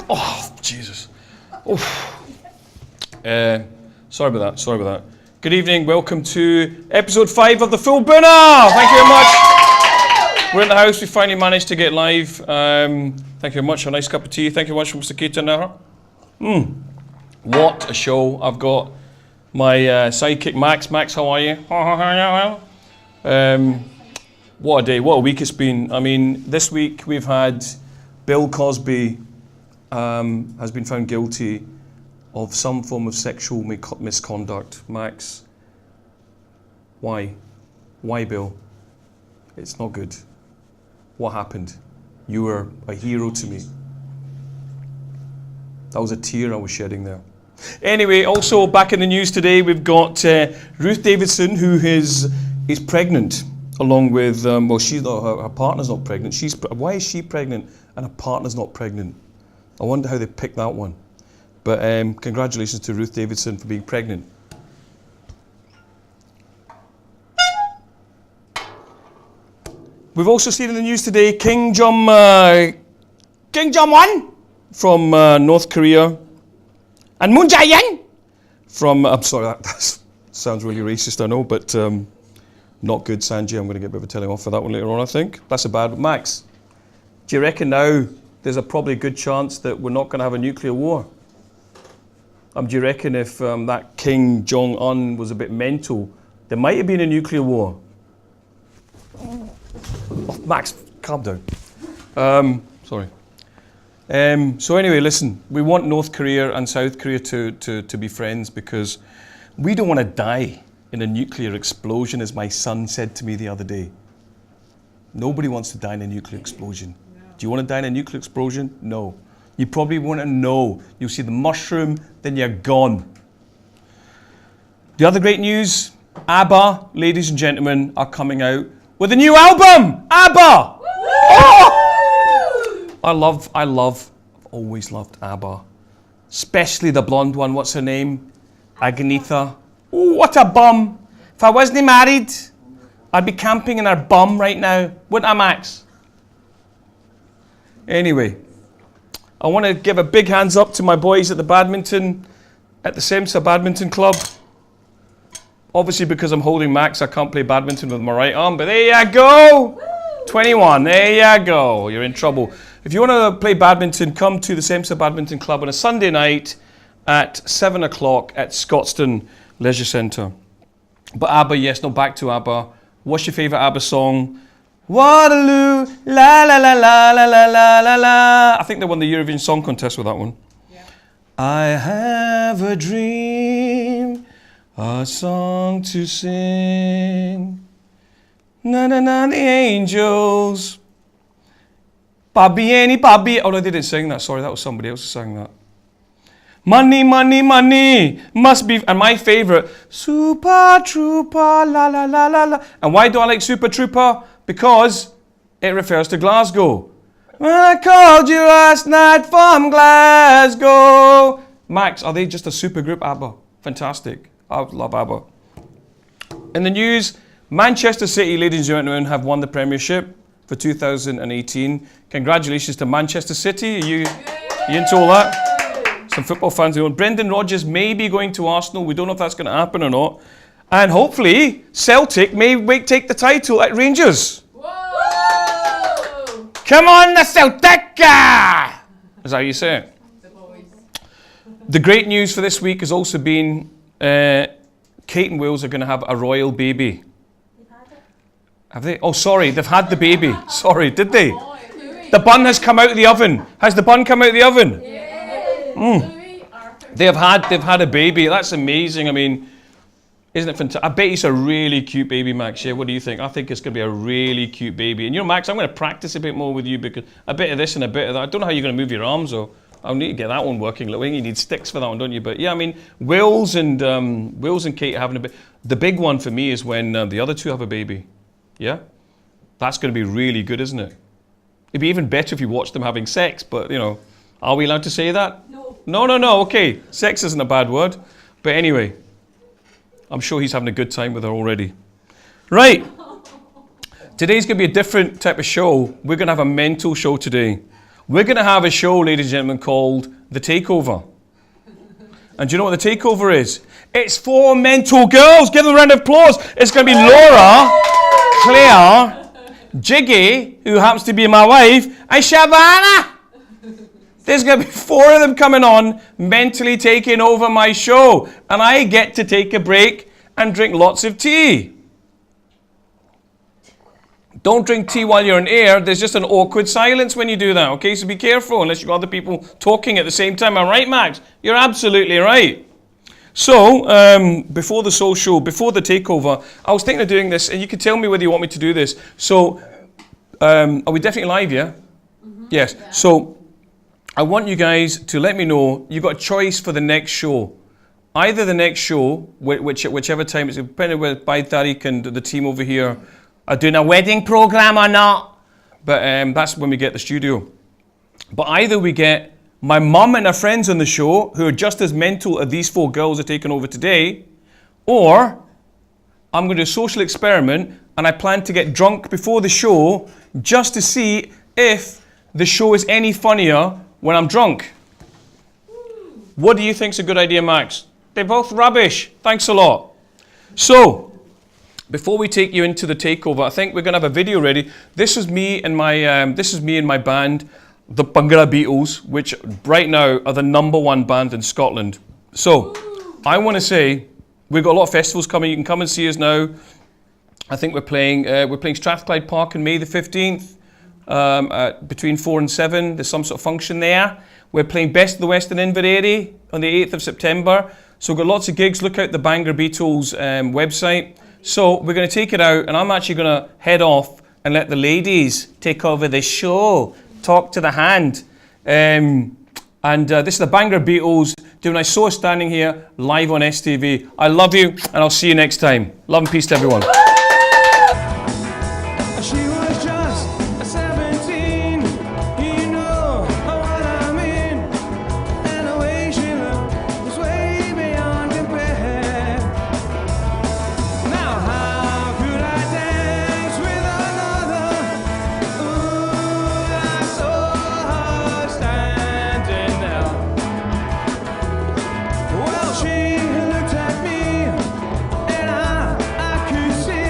Oh, Jesus. Oof. Sorry about that. Good evening, welcome to episode 5 of the fullbhoona. Thank you very much. We're in the house, we finally managed to get live. Thank you very much, a nice cup of tea. Thank you very much from Mr. Ketan Nahar. What a show. I've got my sidekick Max. Max, how are you? What a day, what a week it's been. I mean, this week we've had Bill Cosby has been found guilty of some form of sexual misconduct. Max, why? Why, Bill? It's not good. What happened? You were a hero to me. That was a tear I was shedding there. Anyway, also back in the news today, we've got Ruth Davidson, who is pregnant, along with, well, she's not, her partner's not pregnant. Why is she pregnant and her partner's not pregnant? I wonder how they picked that one. But congratulations to Ruth Davidson for being pregnant. We've also seen in the news today Kim Jong-un from North Korea, and Moon Jae-in from, I'm sorry, that sounds really racist, I know, but not good, Sanjay. I'm going to get a bit of a telling off for that one later on, I think. That's a bad one. Max, do you reckon now there's probably a good chance that we're not going to have a nuclear war? Do you reckon if that Kim Jong-un was a bit mental, there might have been a nuclear war? Oh, Max, calm down. Sorry. So anyway, listen, we want North Korea and South Korea to be friends because we don't want to die in a nuclear explosion, as my son said to me the other day. Nobody wants to die in a nuclear explosion. No. Do you want to die in a nuclear explosion? No. You probably want to know. You'll see the mushroom, then you're gone. The other great news, ABBA, ladies and gentlemen, are coming out with a new album! ABBA! Oh! I've always loved ABBA. Especially the blonde one, what's her name? Agnetha. Oh, what a bum. If I wasn't married, I'd be camping in her bum right now. Wouldn't I, Max? Anyway, I want to give a big hands up to my boys at the SEMSA Badminton Club. Obviously, because I'm holding Max, I can't play badminton with my right arm, but there you go. 21, there you go. You're in trouble. If you want to play badminton, come to the SEMSA Badminton Club on a Sunday night at 7 o'clock at Scotstoun Leisure Centre. But ABBA, yes, no, back to ABBA. What's your favourite ABBA song? Waterloo, la la la la la la la la la. I think they won the Eurovision Song Contest with that one. Yeah. I have a dream, a song to sing. Na na na, the angels. Pabieni, pabi. Oh no, they didn't sing that. Sorry, that was somebody else who sang that. Money, money, money must be. And my favourite, Super Trooper, la la la la la. And why do I like Super Trooper? Because it refers to Glasgow. When I called you last night from Glasgow. Max, are they just a super group? ABBA. Fantastic. I love ABBA. In the news, Manchester City, ladies and gentlemen, have won the Premiership for 2018. Congratulations to Manchester City. Are you into all that? Some football fans who know. Brendan Rodgers may be going to Arsenal. We don't know if that's going to happen or not. And hopefully, Celtic may take the title at Rangers. Whoa! Come on, the Celtic! Is that how you say it? The great news for this week has also been Kate and Wills are going to have a royal baby. They've had it. Have they? Oh, sorry, they've had the baby. Sorry, did they? The bun has come out of the oven. Has the bun come out of the oven? Yeah. They've had a baby. That's amazing. I mean, isn't it fantastic? I bet it's a really cute baby, Max. Yeah, what do you think? I think it's going to be a really cute baby. And you know, Max, I'm going to practice a bit more with you because a bit of this and a bit of that. I don't know how you're going to move your arms, or I'll need to get that one working. I think you need sticks for that one, don't you? But yeah, I mean, Wills and Kate are having a bit. The big one for me is when the other two have a baby. Yeah, that's going to be really good, isn't it? It'd be even better if you watched them having sex. But you know, are we allowed to say that? No. Okay, sex isn't a bad word. But anyway, I'm sure he's having a good time with her already. Right. Today's going to be a different type of show. We're going to have a mental show today. We're going to have a show, ladies and gentlemen, called The Takeover. And do you know what The Takeover is? It's 4 mental girls. Give them a round of applause. It's going to be Laura, Claire, Jiggy, who happens to be my wife, and Shabana. There's going to be 4 of them coming on, mentally taking over my show. And I get to take a break and drink lots of tea. Don't drink tea while you're on air. There's just an awkward silence when you do that, okay? So be careful unless you've got other people talking at the same time. Am I right, Max? You're absolutely right. So, before the social, before the takeover, I was thinking of doing this, and you can tell me whether you want me to do this. So, are we definitely live, yeah? Mm-hmm. Yes. Yeah. So, I want you guys to let me know, you've got a choice for the next show. Either the next show, whichever time, it's depending on by Tariq and the team over here are doing a wedding program or not. But that's when we get the studio. But either we get my mum and her friends on the show who are just as mental as these 4 girls are taking over today, or I'm going to do a social experiment and I plan to get drunk before the show just to see if the show is any funnier when I'm drunk. What do you think's a good idea, Max? They're both rubbish. Thanks a lot. So, before we take you into the takeover, I think we're going to have a video ready. This is me and my band, the Bhangra Beatles, which right now are the #1 band in Scotland. So, I want to say we've got a lot of festivals coming. You can come and see us now. I think we're playing Strathclyde Park on May the 15th, between 4 and 7. There's some sort of function there. We're playing Best of the West in Inveraray on the 8th of September. So we've got lots of gigs. Look out the Bhangra Beatles website. So we're going to take it out, and I'm actually going to head off and let the ladies take over the show. Talk to the hand. This is the Bhangra Beatles doing I Saw Us Standing Here live on STV. I love you, and I'll see you next time. Love and peace to everyone. She looked at me and I could see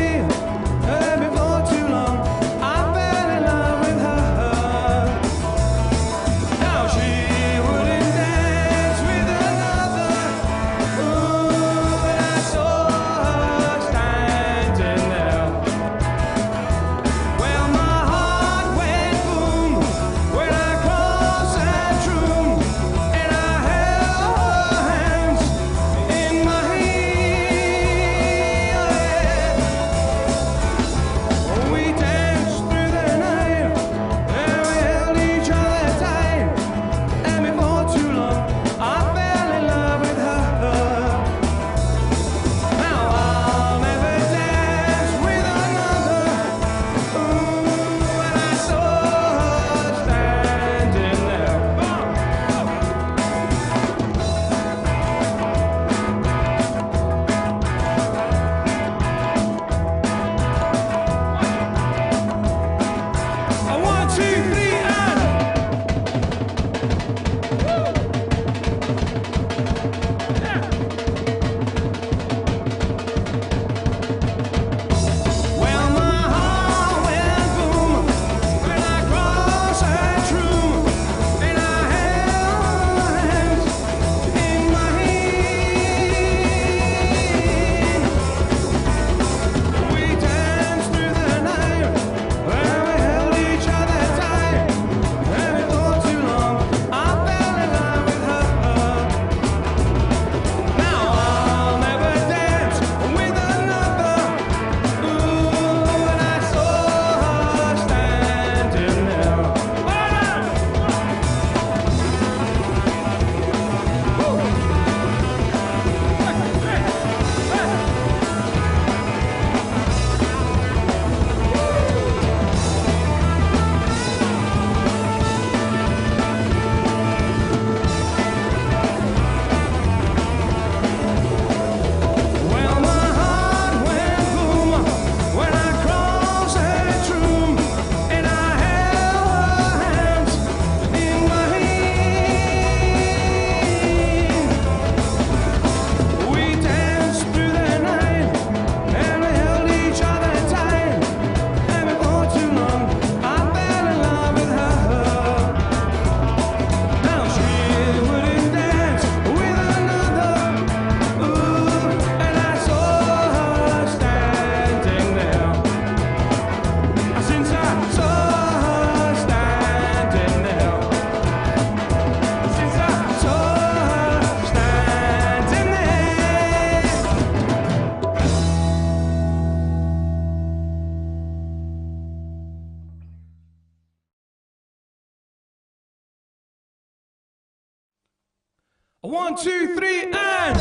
1, 2, 3, and...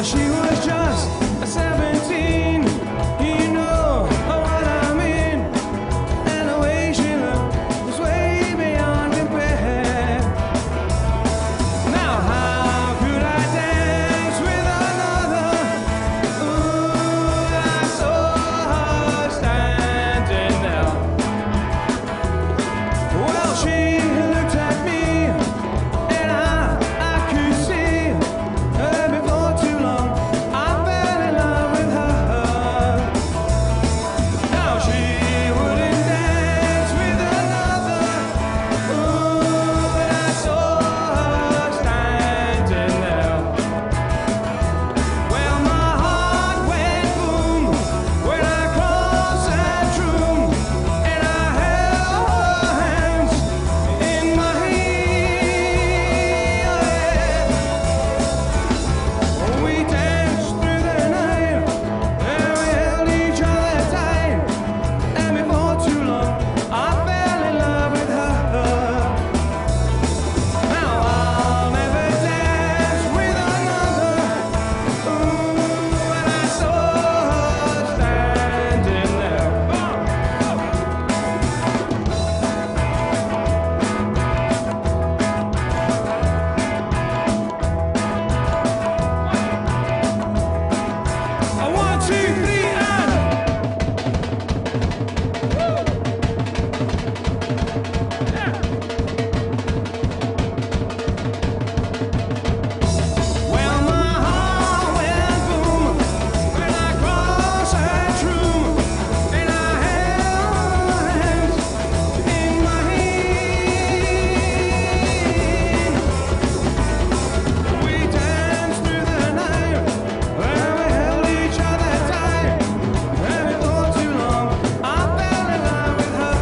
She was just 17, you know what I mean. And the way she looked was way beyond compare. Now how could I dance with another? Ooh, I saw her standing there. Well, she looked at me, and I could see her before too long. I fell in love with her. Now she wouldn't dance with another. Ooh, and I saw her standing there. Well, my heart went boom when I crossed that room, and I held her hands in my hand. We danced through the night, and we held each other tight. And before too long, I fell in love with her. Now I'll never dance with another. Ooh, and I saw her standing there. A 1, 2, 3, and... Well, my heart went boom when I crossed that room, and I held her hands in my hand. We danced through the night, and we held each other tight. And before too long, I fell in love with her.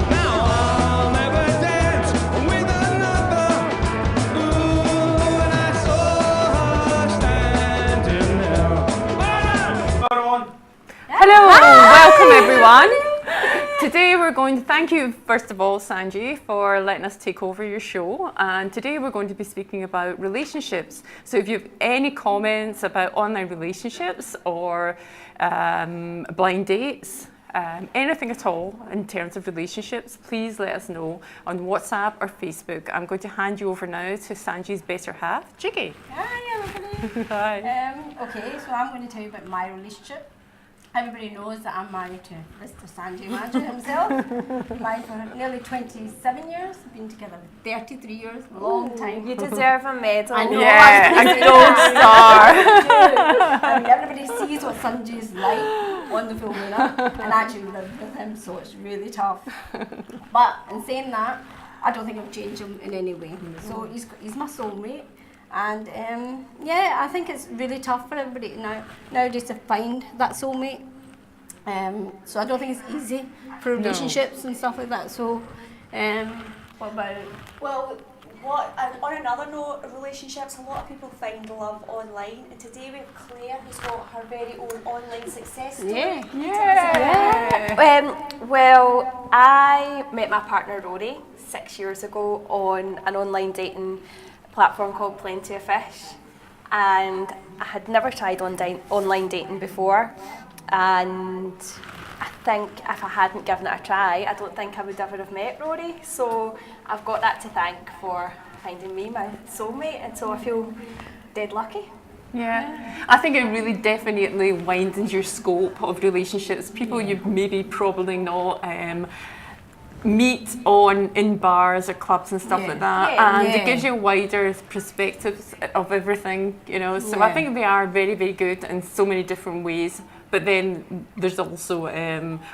Now I'll never dance with another. Ooh, and I saw her standing there. Hello, welcome everyone. Today we're going to thank you first of all, Sanjay, for letting us take over your show. And today we're going to be speaking about relationships. So if you have any comments about online relationships or blind dates, anything at all in terms of relationships, please let us know on WhatsApp or Facebook. I'm going to hand you over now to Sanjay's better half, Jiggy. Hi, everybody. Hi. Okay, so I'm going to tell you about my relationship. Everybody knows that I'm married to Mr. Sanjay Majhu himself. Married for nearly 27 years. Been together 33 years, long time. You deserve a medal. I know. Yeah, I was a gonna gold say that. star. I mean, everybody sees what Sanjay's like on the fullbhoona, and actually live with him, so it's really tough. But in saying that, I don't think I've changed him in any way. So he's my soulmate. And yeah, I think it's really tough for everybody nowadays to find that soulmate. So I don't think it's easy for relationships and stuff like that. So, what about? Well, on another note of relationships, a lot of people find love online, and today we have Claire who's got her very own online success story. Well, I met my partner Rory 6 years ago on an online dating platform called Plenty of Fish, and I had never tried online dating before, and I think if I hadn't given it a try, I don't think I would ever have met Rory. So I've got that to thank for finding me my soulmate, and so I feel dead lucky. Yeah, I think it really definitely widens your scope of relationships. People you've maybe probably not meet in bars or clubs and stuff like that, and it gives you a wider perspectives of everything, you know. So I think they are very, very good in so many different ways. But then there's also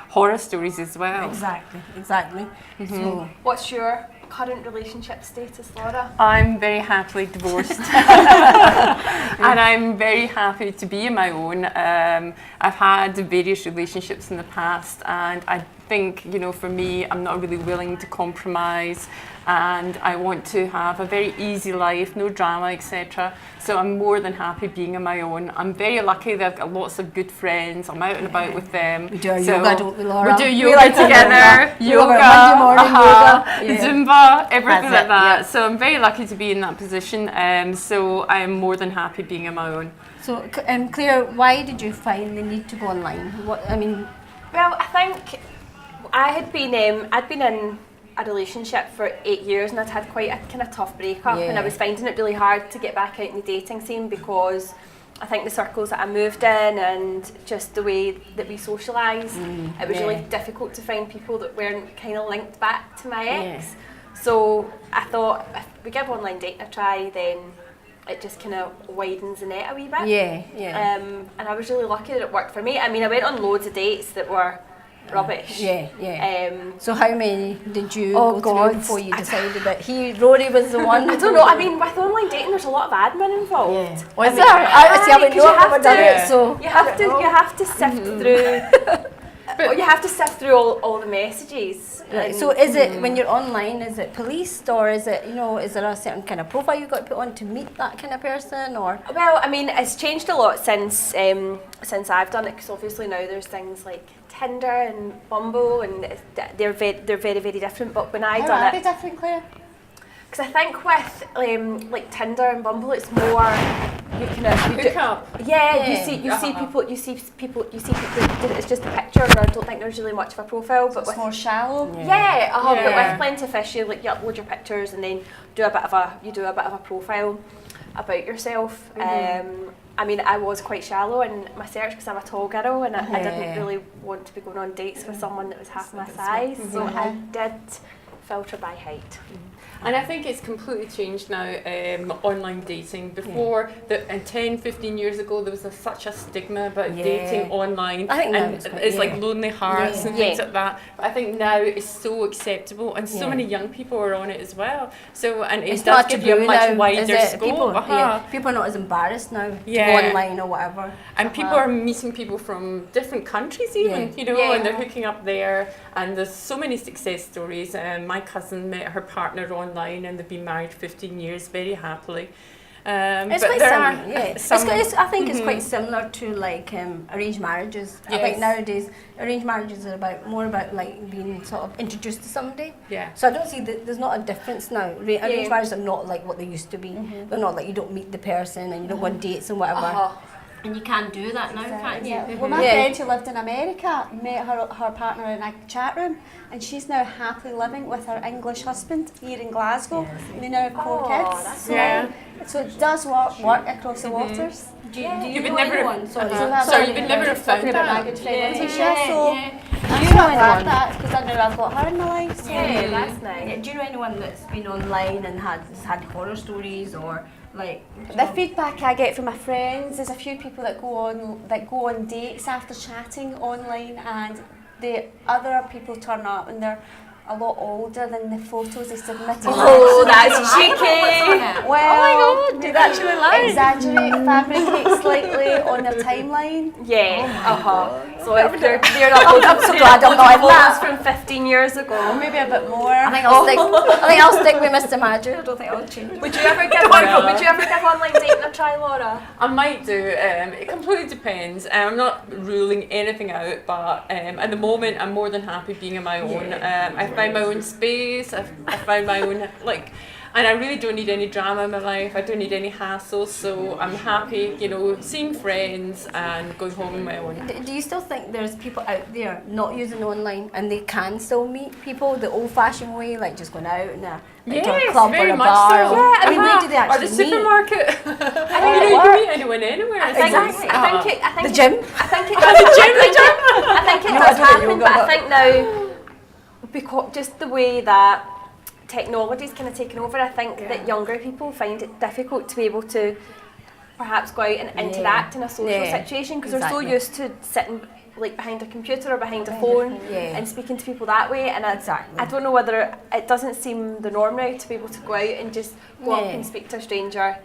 horror stories as well. Exactly. So What's your current relationship status, Laura? I'm very happily divorced. And I'm very happy to be on my own. I've had various relationships in the past, and I think, you know, for me, I'm not really willing to compromise, and I want to have a very easy life, no drama, etc. So I'm more than happy being on my own. I'm very lucky that I've got lots of good friends. I'm out and about with them. We do our yoga, don't we, Laura? We do yoga together, yoga, Monday morning yoga. Zumba, everything That's like it, that. yeah. So I'm very lucky to be in that position. So I'm more than happy being on my own. So, Claire, why did you find the need to go online? Well, I think I'd been in a relationship for 8 years, and I'd had quite a kind of tough breakup, and I was finding it really hard to get back out in the dating scene because I think the circles that I moved in and just the way that we socialise, it was really difficult to find people that weren't kind of linked back to my ex. So I thought if we give online dating a try, then it just kind of widens the net a wee bit. And I was really lucky that it worked for me. I mean, I went on loads of dates that were rubbish. So how many did you Oh, go God. through before you decided that Rory was the one? I don't know. I mean, with online dating, there's a lot of admin involved. Was there? I haven't because never done it, so you have to sift through. But you have to sift through all the messages. Right. So is it when you're online? Is it policed, or is it, you know, is there a certain kind of profile you got to put on to meet that kind of person, or? Well, I mean, it's changed a lot since I've done it. Because obviously now there's things like Tinder and Bumble, and they're very very different. But when I How done are it, they different, Claire? because I think with like Tinder and Bumble, it's more you kind of Hook up. you see people. It's just a picture, and I don't think there's really much of a profile. But It's with more shallow. but Yeah. with Plenty of Fish, you upload your pictures and then do a bit of a profile about yourself. I mean, I was quite shallow in my search because I'm a tall girl, and I didn't really want to be going on dates with someone that was half my size. So I did filter by height. And I think it's completely changed now, online dating. Before, and 10, 15 years ago, there was such a stigma about dating online. I think now and it's like lonely hearts and things like that. But I think now it's so acceptable, and so many young people are on it as well. So, and it It's does not give you a taboo much now, wider is it? scope. People are not as embarrassed now to Yeah. go online or whatever. And people are meeting people from different countries even, you know, and they're hooking up there. And there's so many success stories. My cousin met her partner online, and they've been married 15 years very happily. It's but quite there similar. are I think it's quite similar to like arranged marriages. I think nowadays arranged marriages are more about like being sort of introduced to somebody. Yeah. So I don't see that there's not a difference now. Arranged marriages are not like what they used to be. They're not like you don't meet the person and you don't go on dates and whatever. And you can't do that now, can't you? Well, my friend who lived in America met her partner in a chat room, and she's now happily living with her English husband here in Glasgow. And they now have 4 kids. So it does work across the waters. Do you would know never anyone? Sorry, you would never have found that. My good friend Letitia, so Do you know anyone? that because I know I've got her in my life. So. Yeah, that's nice. Do you know anyone that's been online and has had horror stories or like? The feedback I get from my friends is a few people that go on dates after chatting online, and the other people turn up and they're a lot older than the photos they submitted. Oh, that's cheeky! Well, Oh my God, did actually lie? exaggerate, fabricate slightly on their timeline. So if they're I'm so glad I'm not in that. from 15 years ago. Maybe a bit more. I think I'll stick with Mr. Majhu. I don't think I'll change. Would you ever give online dating a try, Laura? I might do. It completely depends. I'm not ruling anything out, but at the moment, I'm more than happy being on my own. I find my own space. I found my own and I really don't need any drama in my life. I don't need any hassle. So I'm happy, you know, seeing friends and going home on my own. Do you still think there's people out there not using online and they can still meet people the old-fashioned way, like just going out in a club very or a much bar? so. I mean, where do they actually Or the supermarket. meet? You can meet anyone anywhere. I think The gym? I think it does. I think it does happen, but I think now, because just the way that technology's kind of taken over, I think that younger people find it difficult to be able to perhaps go out and interact in a social situation because they're so used to sitting like behind a computer or behind a phone and speaking to people that way. And I don't know whether it doesn't seem the norm now to be able to go out and just go up and speak to a stranger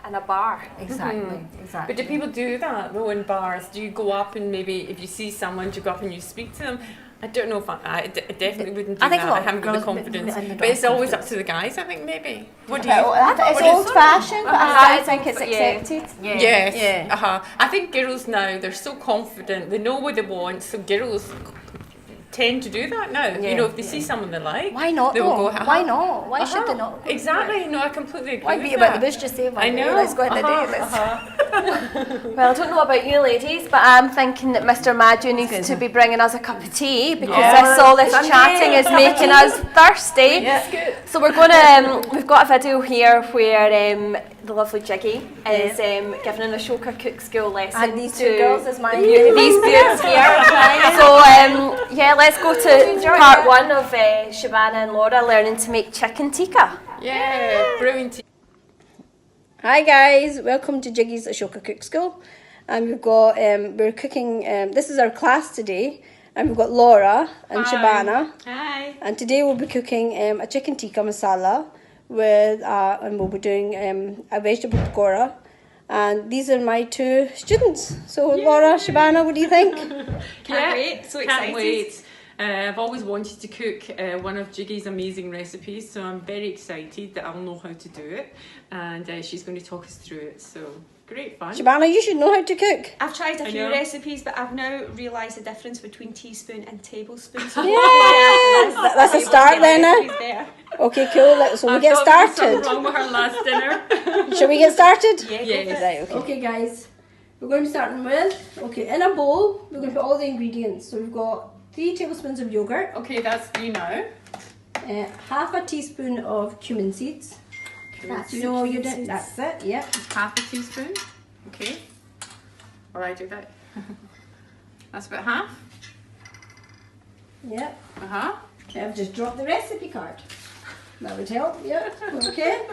in a bar. Exactly. But do people do that though in bars? Do you go up and maybe if you see someone, do you go up and you speak to them? I don't know if I definitely wouldn't do that. I haven't got the confidence. But it's always up to the guys, I think, maybe. What do you think? It's old-fashioned, but I think it's accepted. Yes. I think girls now, they're so confident. They know what they want. So girls tend to do that now. You know, if they see someone they like, why not? they will go, Why not? Why should they not? Exactly. No, I completely agree. Why with beat that. about the bush? Just say, I know. Let's go on a date. Well, I don't know about you ladies, but I'm thinking that Mr. Majhu needs to be bringing us a cup of tea because all this chatting is making us thirsty. So we're going to, we've got a video here where the lovely Jiggy is giving an Ashoka Cook School lesson. And these two girls is my these beauties here. So let's go to part one of Shabana and Laura learning to make chicken tikka. Yeah, brilliant. Hi guys, welcome to Jiggy's Ashoka Cook School. And we've got, we're cooking, this is our class today. And we've got Laura and Shabana. Hi. And today we'll be cooking a chicken tikka masala with, and we'll be doing a vegetable pakora. And these are my two students. So Laura, Shabana, what do you think? Can't wait, so excited. Can't wait. I've always wanted to cook one of Jiggy's amazing recipes, so I'm very excited that I'll know how to do it. And she's going to talk us through it, so great fun. Shabana, you should know how to cook. I've tried a few recipes, but I've now realised the difference between teaspoon and tablespoon. So that's a start then. Okay, cool. So we get started. Something wrong with her last dinner. Shall we get started? Yes. Right, okay guys, we're going to be starting with, in a bowl, we're going to put all the ingredients. So we've got 3 tablespoons of yogurt. Okay, that's you know. Half a teaspoon of cumin seeds. That's it, yeah. Half a teaspoon. Okay. Or I do that. That's about half. Yeah. Okay, I've just dropped the recipe card. That would help, yeah. Okay.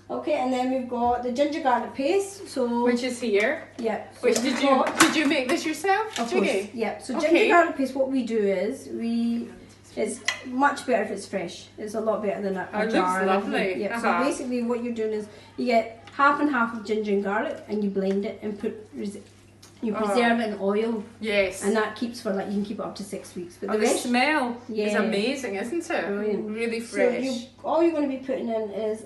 Okay, and then we've got the ginger garlic paste. So which is here. Yeah. So which did you make this yourself? Of course. Yeah. So ginger garlic paste, what we do is it's much better if it's fresh. It's a lot better than a jar. Looks lovely. Yeah. So basically, what you're doing is you get half and half of ginger and garlic, and you blend it and preserve it in oil. Yes. And that keeps for you can keep it up to 6 weeks. But the smell is amazing, isn't it? Brilliant. Really fresh. So all you're going to be putting in is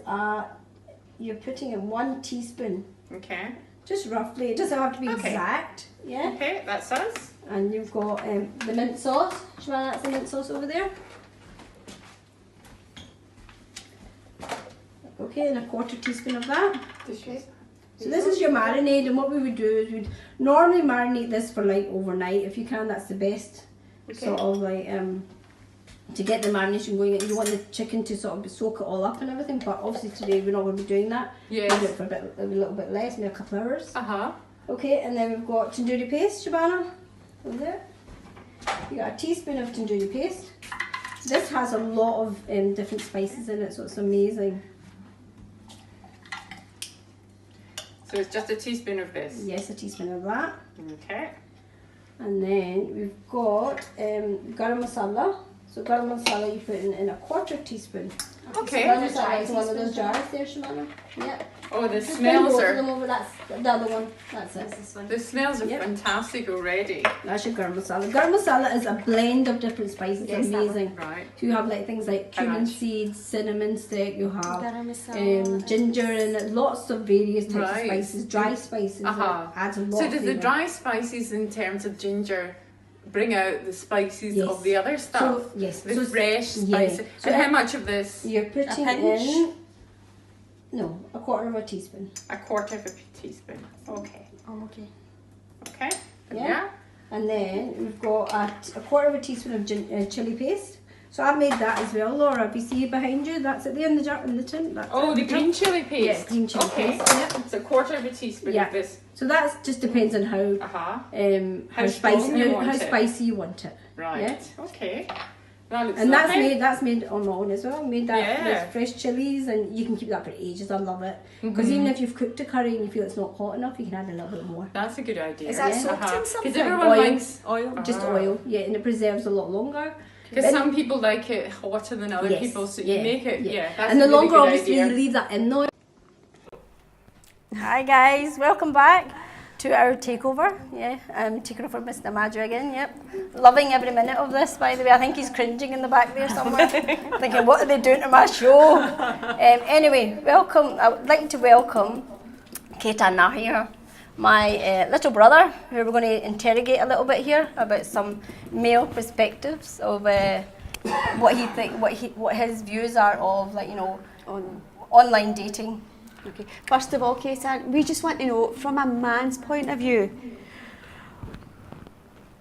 you're putting in 1 teaspoon. Okay. Just roughly. It doesn't have to be exact. Yeah. Okay, that's us. And you've got the mint sauce. Shabana, that's the mint sauce over there. Okay, and a 1/4 teaspoon of that. So this is your marinade, and what we would do is we'd normally marinate this for overnight. If you can, that's the best. Sort of to get the marination going. You want the chicken to sort of soak it all up and everything, but obviously today we're not going to be doing that. Yes. We'll do it for a little bit less, maybe a couple hours. Okay, and then we've got tandoori paste, Shabana. Over there. You got a teaspoon of tandoori paste. This has a lot of different spices in it, so it's amazing. So it's just a teaspoon of this? Yes, a teaspoon of that. Okay. And then we've got garam masala. So garam masala you put in a 1/4 teaspoon. Okay. So garam masala is one of those jars there, Shabana. Yeah. Oh, the Just smells both are... of them over. That's the other one. That's it. This one. The smells are fantastic already. That's your garam masala. Garam masala is a blend of different spices. Yes, amazing. Right. So you have things like cumin seeds, cinnamon stick. You have Garam masala. ginger and lots of various types of Right. spices. Dry spices. Adds a lot. So of does the flavour. dry spices in terms of ginger bring out the spices Yes. of the other stuff? So, yes. The So fresh spices. So And how much of this? You're putting in. No, a 1/4 of a teaspoon. A 1/4 of a teaspoon. Okay. Okay. Okay. Yeah. And then we've got a 1/4 of a teaspoon of chili paste. So I've made that as well, Laura. If you see behind you, that's it there in the jar in the tin. That's The green chili paste. Yeah, green chili paste. Yeah. It's a 1/4 of a teaspoon of this. So that just depends on how How strong spicy you want how it. spicy you want it. Right. Yeah. Okay. That looks And lovely. that's made on my own as well. Made that Yeah. with fresh chilies, and you can keep that for ages. I love it because even if you've cooked a curry and you feel it's not hot enough, you can add a little bit more. That's a good idea. Is that soaked in something? Because everyone Oil. likes oil. Just oil, yeah, and it preserves a lot longer. Because Then- some people like it hotter than other Yes, people, so yeah, you make it. Yeah, that's and a the really longer, good obviously, idea. you leave that in the oil. Hi guys, welcome back to our takeover. Yeah, I'm taking over Mr. Majhu again. Yep, loving every minute of this. By the way, I think he's cringing in the back there somewhere, thinking, "What are they doing to my show?" Anyway, welcome. I would like to welcome Ketan Nahar, my little brother, who we're going to interrogate a little bit here about some male perspectives of what his views are of, like, you know, on online dating. Okay. First of all, Ketan, we just want to know, from a man's point of view,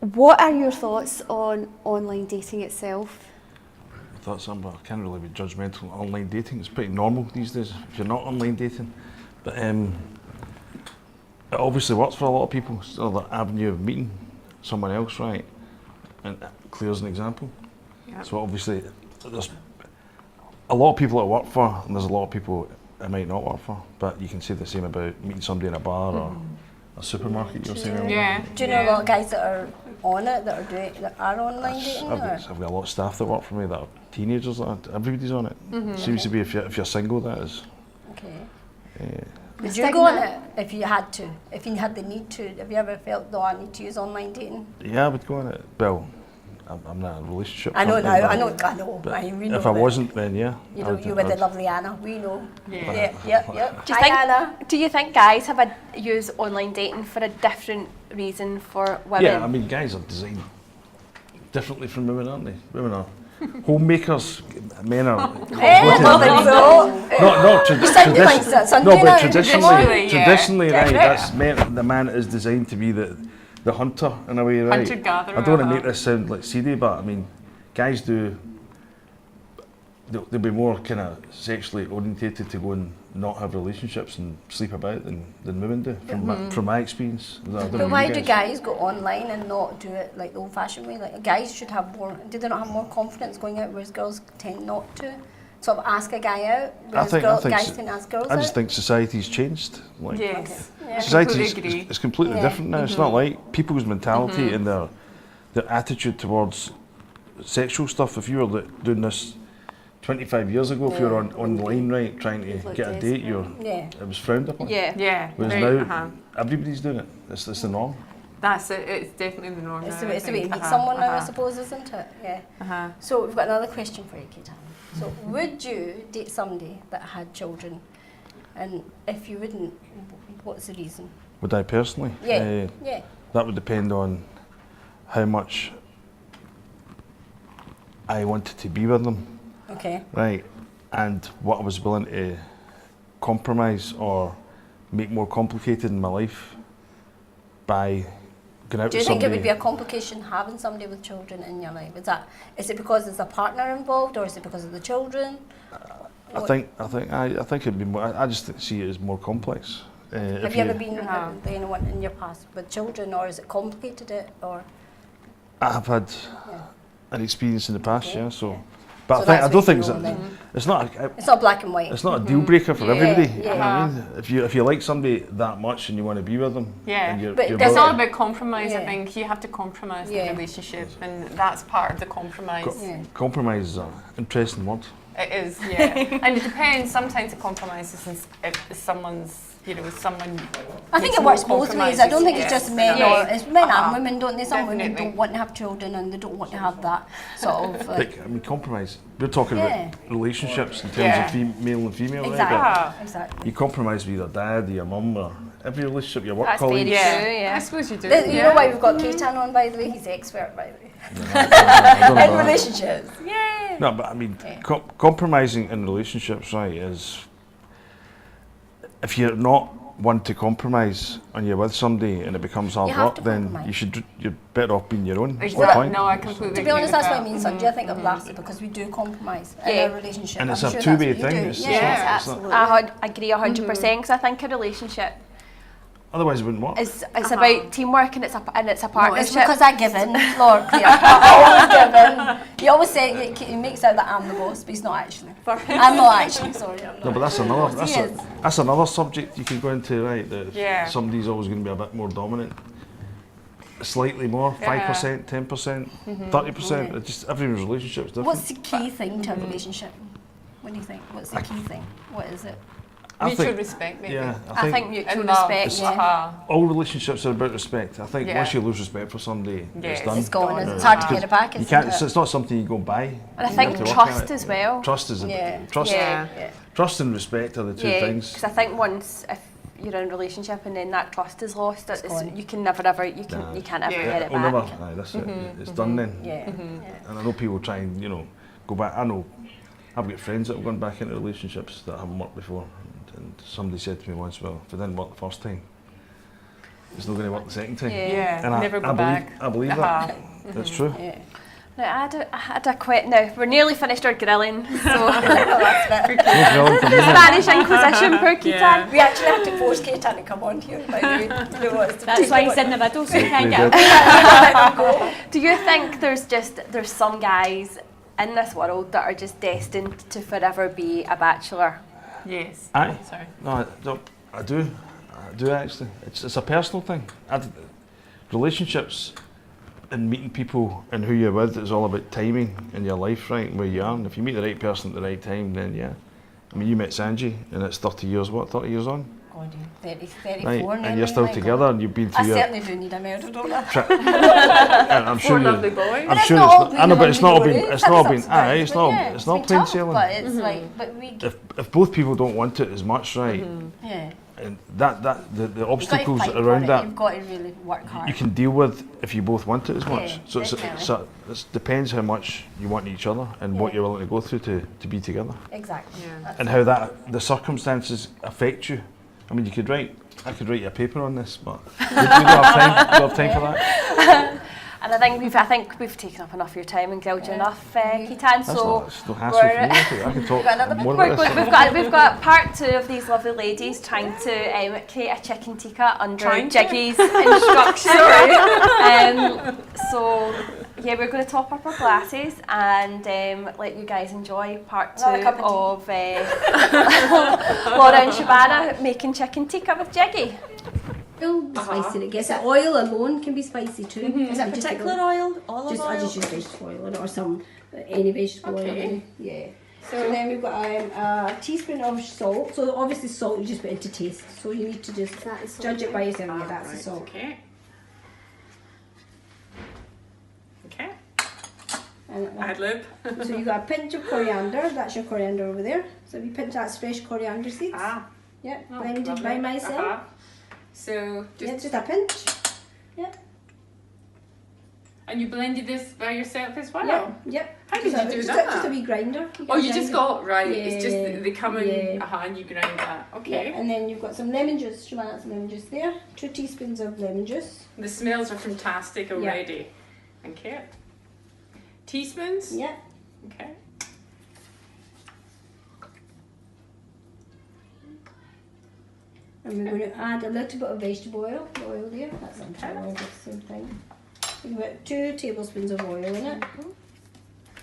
what are your thoughts on online dating itself? Thoughts on, but I can't really be judgmental on online dating. It's pretty normal these days if you're not online dating. But it obviously works for a lot of people. It's another avenue of meeting someone else, right? And Claire's an example. Yep. So obviously there's a lot of people it work for, and there's a lot of people it might not work for. But you can say the same about meeting somebody in a bar or a supermarket. You're saying earlier. Yeah. Do you know a lot of guys that are on it, that are online dating? I've Or? got a lot of staff that work for me that are teenagers. Everybody's on it. Seems to be if you're single, that is. Okay. Would you go on it if you had to? If you had the need to? Have you ever felt, though, I need to use online dating? Yeah, I would go on it. Well, I'm not in a relationship. I know currently, now, but I know. But We know if I that. wasn't, then yeah. You I know, would- you were the I'd- lovely Anna, we know. Yeah. Yep. Do you, Hi, Anna. think, do you think guys have use online dating for a different reason for women? Yeah, I mean, guys are designed differently from women, aren't they? Women are homemakers. Men are. I don't think so. Not Sanjay likes that. Sanjay No, but now. Traditionally, yeah. traditionally, right? Yeah. That's men. The man is designed to be the hunter in a way, right? Hunter-gatherer, I don't want to uh-huh. make this sound like seedy, but I mean, guys do. They'll be more kind of sexually orientated to go and not have relationships and sleep about than women do, from my experience. I don't know But why you do guys go online and not do it like the old-fashioned way? Like, guys should have more. Do they not have more confidence going out, whereas girls tend not to? Sort of ask a guy out, whereas guys tend to ask girls I just out. think society's changed. Like, Yes. Yeah. society's Completely agree. it's completely Yeah. different now. It's not like people's mentality and their attitude towards sexual stuff. If you were doing this 25 years ago, if you were online, right, trying to get a date, Yeah. it was frowned upon. Yeah. Yeah. Whereas right, now, everybody's doing it. It's the norm. That's it. It's definitely the norm. It's now, the I way to meet think. someone now, I suppose, isn't it? Yeah. Uh-huh. So we've got another question for you, Ketan. So would you date somebody that had children? And if you wouldn't, what's the reason? Would I personally? Yeah. Yeah. That would depend on how much I wanted to be with them, Okay. right, and what I was willing to compromise or make more complicated in my life by going out Do you with think somebody. it would be a complication having somebody with children in your life? Is it because there's a partner involved, or is it because of the children? I think it'd be more. I just see it as more complex. Have you ever been with anyone in your past with children, or has it complicated it, or? I have had an experience in the past, Okay, yeah. So, yeah. but So I that's don't what think you know then. it's not. It's not black and white. It's not a deal breaker for Yeah, everybody. yeah. You know what I mean? If you like somebody that much and you want to be with them, Yeah. and you're But you're that's It's willing all to- about compromise. I Yeah. think you have to compromise Yeah. the relationship, and that's part of the compromise. Yeah. compromise is an interesting word. It is, yeah. And it depends. Sometimes the compromise is if someone's, someone. I think makes it works more both ways. I don't think it's compromises, just men, yeah. or it's men Uh-huh. and women, don't they? Some women Definitely. don't want to have children and they don't want to have that sort of. Like, I mean, compromise. We're talking Yeah. about relationships in terms Yeah. of male and female, right? Exactly. Ah. But Exactly. you compromise with your dad, or your mum, or every relationship, your work That's colleagues. very Yeah. true, yeah. I suppose you do. You know why we've got Ketan on, by the way? He's the expert, by the way. I don't know In that. relationships. Yay! No, but I mean, Yeah. compromising in relationships, right, is if you're not one to compromise and you're with somebody and it becomes hard You have work, to then compromise. you're better off being your own. What's the Exactly. point? No, I completely To be agree honest, with that's that. why me and Sanjay, I think I've lasted because we do compromise in Yeah. our relationship. And it's I'm a sure two-way that's what you thing. do. It's Yeah, not- yes, it's not- absolutely. I agree 100% because I think a relationship, Otherwise, it wouldn't work. It's about teamwork and it's a No, it's partnership. because I give in, Laura. I always give in. He always say he makes out that I'm the boss, but he's not actually. I'm not actually. Sorry, I'm not. No, but that's that's another subject you could go into, right? That somebody's always going to be a bit more dominant, slightly more, 5%, 10%, 30%. It's just every relationship's different. What's the key thing to a relationship? What do you think? What's the key thing? What is it? Mutual respect, maybe. Yeah, I think mutual And love. respect. all relationships are about respect. I think once you lose respect for somebody, it's done. It's gone. It's hard to get it back. You can't. It's not something you go buy. And I You think have to work trust at it. as well. Trust is trust. Yeah. Trust and respect are the two things. Because I think once if you're in a relationship and then that trust is lost, you can never ever you can't ever get it back. Aye, that's it. It's done then. Yeah. And I know people try and go back. I know I've got friends that have gone back into relationships that haven't worked before. And somebody said to me once, well, if it didn't work the first time, it's not going to work the second time. Yeah, And never go back. I believe that. That's true. Yeah. Now, I had a question. Now, we're nearly finished our grilling, so Spanish Inquisition per Ketan. We actually had to force Ketan to come on here, by the way. That's why he's in the middle, so he can't get up. Do you think there's some guys in this world that are just destined to forever be a bachelor? Yes. Aye. Sorry. No, I do actually. It's a personal thing. Relationships and meeting people and who you're with is all about timing in your life, right, where you are. And if you meet the right person at the right time, then yeah. I mean, you met Sanjay and it's 30 years on? God, 34 Right, now. and you're still together and you've been through I your... certainly do need a murder, don't I? And I'm sure lovely boys. I'm But sure it's not all I know, but it's not all been, hunky-dory. it's not all been, That's upside, it's but not, yeah, it's been not plain tough, sailing. But it's like, but we get, If both people don't want it as much, right, yeah. and the You've got to obstacles fight for around it. that, You've got to really work hard. you can deal with if you both want it as much. Yeah, So it depends how much you want each other and what you're willing to go through to be together. Exactly. Yeah. And how the circumstances affect you. I mean, I could write you a paper on this, but we don't have time for that. And I think we've taken up enough of your time and grilled you enough, Ketan. That's So no hassle for me. I can talk more we're about good. this. We've got part 2 of these lovely ladies trying to create a chicken tikka under Jiggy's instruction. So yeah, we're going to top up our glasses and let you guys enjoy part 2 of Laura and Shabana making chicken tikka with Jiggy. Spicy. It gets oil alone can be spicy too. Is it particular oil? Olive oil? I just use vegetable oil or any vegetable oil. Yeah. So then we've got a teaspoon of salt. So obviously salt you just put into taste. So you need to just judge it by yourself. Yeah, that's the salt. Okay. Okay. And Ad lib. so you got a pinch of coriander. That's your coriander over there. So if you pinch, that's fresh coriander seeds. Yeah, blended by myself. So Just a pinch. Yeah. And you blended this by yourself as well? Yep. How did you do just that? Just a wee grinder. You just got, it's just Yeah, they come in, yeah. and you grind that. Okay. Yeah, and then you've got some lemon juice. Shabana, some lemon juice there. 2 teaspoons of lemon juice. The smells are fantastic already. Okay. Teaspoons? Yeah. Okay. And we're going to add a little bit of vegetable oil. The oil there. That's all the same thing. We've got 2 tablespoons of oil in it.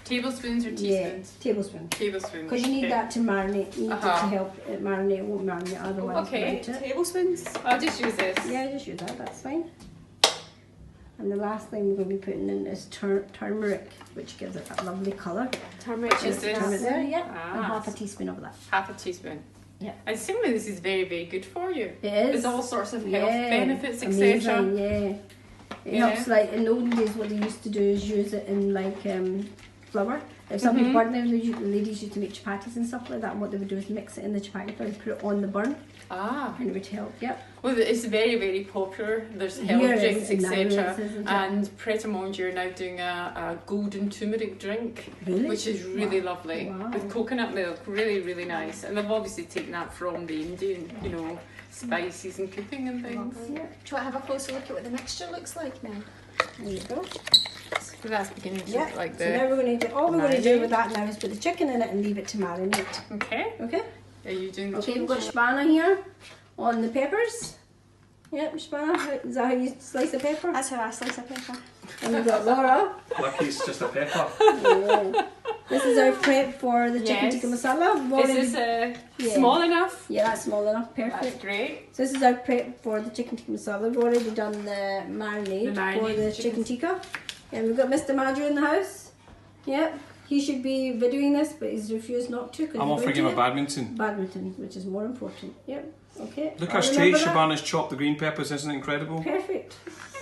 Tablespoons or teaspoons? Yeah, tablespoons. Tablespoons. Because you need that to marinate. You need it to Uh-huh. help it marinate. It won't marinate otherwise. Okay. without it. Tablespoons? I'll just use this. Yeah, just use that. That's fine. And the last thing we're going to be putting in is turmeric, which gives it that lovely colour. Turmeric Is this? Turmeric there, yeah. Ah. And half a teaspoon of that. Half a teaspoon. Yeah. I assume this is very, very good for you. It is. There's all sorts of health Yeah, benefits, amazing, etc. yeah. It Yeah. helps, like in the olden days what they used to do is use it in like flour. If somebody burned them, the ladies used to make chapatis and stuff like that, and what they would do is mix it in the chapati flour and put it on the burn, Ah. and it would help, yep. Well, it's very, very popular. There's health Here it drinks, is, now it is, etc. isn't it? And Pret a Manger are now doing a golden turmeric drink, Really? which is really lovely Wow. with coconut milk. Really, really nice. And they've obviously taken that from the Indian, spices and cooking and things. Yeah. Do you want to have a closer look at what the mixture looks like now? There you go. So that's beginning to Yeah. look like So now the. we're going to do, all we're going to do marinade. with that now is put the chicken in it and leave it to marinate. Okay. Okay? Are you doing the Okay, we've change? got Shabana here on the peppers. Yep, Shabana, is that how you slice a pepper? That's how I slice a pepper. And we've got Laura. Lucky it's just a pepper. Yeah. This is our prep for the chicken Yes. tikka masala. Is this small enough? Yeah, that's small enough. Perfect. That's great. So this is our prep for the chicken tikka masala. We've already done the marinade, for the chicken tikka. And we've got Mr. Majhu in the house. Yep. He should be videoing this, but he's refused not to. I'm off for a game of badminton. Badminton, which is more important. Yep. Okay. Look I'll how straight remember that. Shabana's chopped the green peppers, isn't it incredible? Perfect.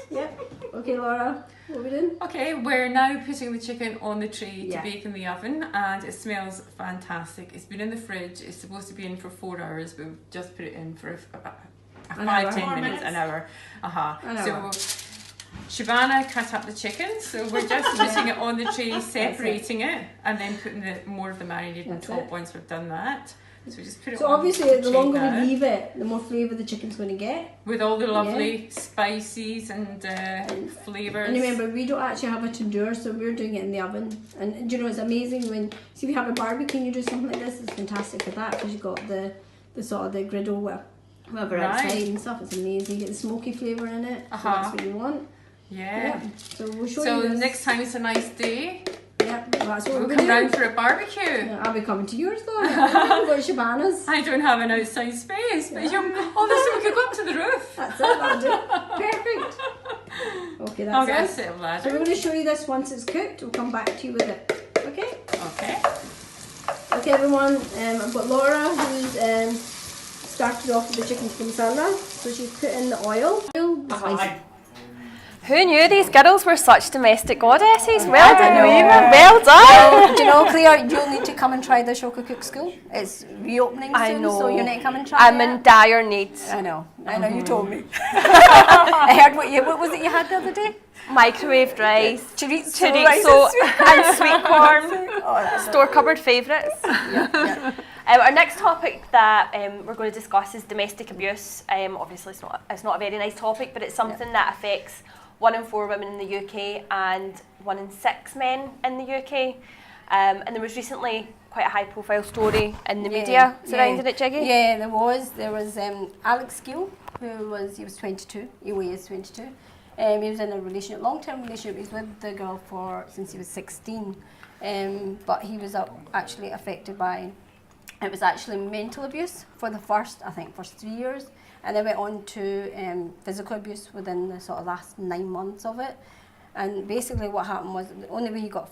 Yep. Okay, Laura, what are we doing? Okay, we're now putting the chicken on the tray Yeah. to bake in the oven, and it smells fantastic. It's been in the fridge. It's supposed to be in for 4 hours, but we've just put it in for An hour. 5-10 minutes, an hour. An hour. So Shabana cut up the chicken, so we're just putting it on the tray, separating it, and then putting more of the marinade on That's top it. once we've done that. So we just put it So on obviously, the tray longer now, we leave it, the more flavour the chicken's going to get. with all the lovely spices and flavours. And remember, we don't actually have a tandoor, so we're doing it in the oven. And do you know, it's amazing when, see, we have a barbecue and you do something like this, it's fantastic for that, because you've got the sort of the griddle whatever Right. outside and stuff. It's amazing. You get the smoky flavour in it. So that's what you want. Yeah. So we'll show So you this. next time it's a nice day, Yeah, well, that's what we'll we're come going round to do. for a barbecue. Yeah, I'll be coming to yours though. We've got Shabana's. I don't have an outside space, but you're, oh, so we could go up to the roof. That's it, that'll do. Perfect. Okay, I'll that's get a it. set of So we're ladders. going to show you this once it's cooked. We'll come back to you with it. Okay? Okay. Okay everyone, I've got Laura who's started off with the chicken tikka masala. So she's put in the oil. The spices. Who knew these girls were such domestic goddesses? Well done, Weaver. Well done. Do you know, Claire, you'll need to come and try the Shoka Cook School. It's reopening soon, I know. so you need to come and try I'm it. in dire need. I know, you told me. I heard what was it you had the other day? Microwaved rice, Chorizo chorizo and sweet corn. Oh, Store cupboard favourites. yeah. Our next topic that we're going to discuss is domestic abuse. Obviously, it's not a very nice topic, but it's something that affects 1 in 4 women in the UK and 1 in 6 men in the UK. And there was recently quite a high-profile story in the media surrounding it, Jiggy. Yeah, there was. There was Alex Gill, he was 22. He is 22. He was in a long-term relationship. He was with the girl since he was 16. But he was actually affected by, it was actually mental abuse for the first 3 years. And then went on to physical abuse within the sort of last 9 months of it. And basically what happened was, the only way he got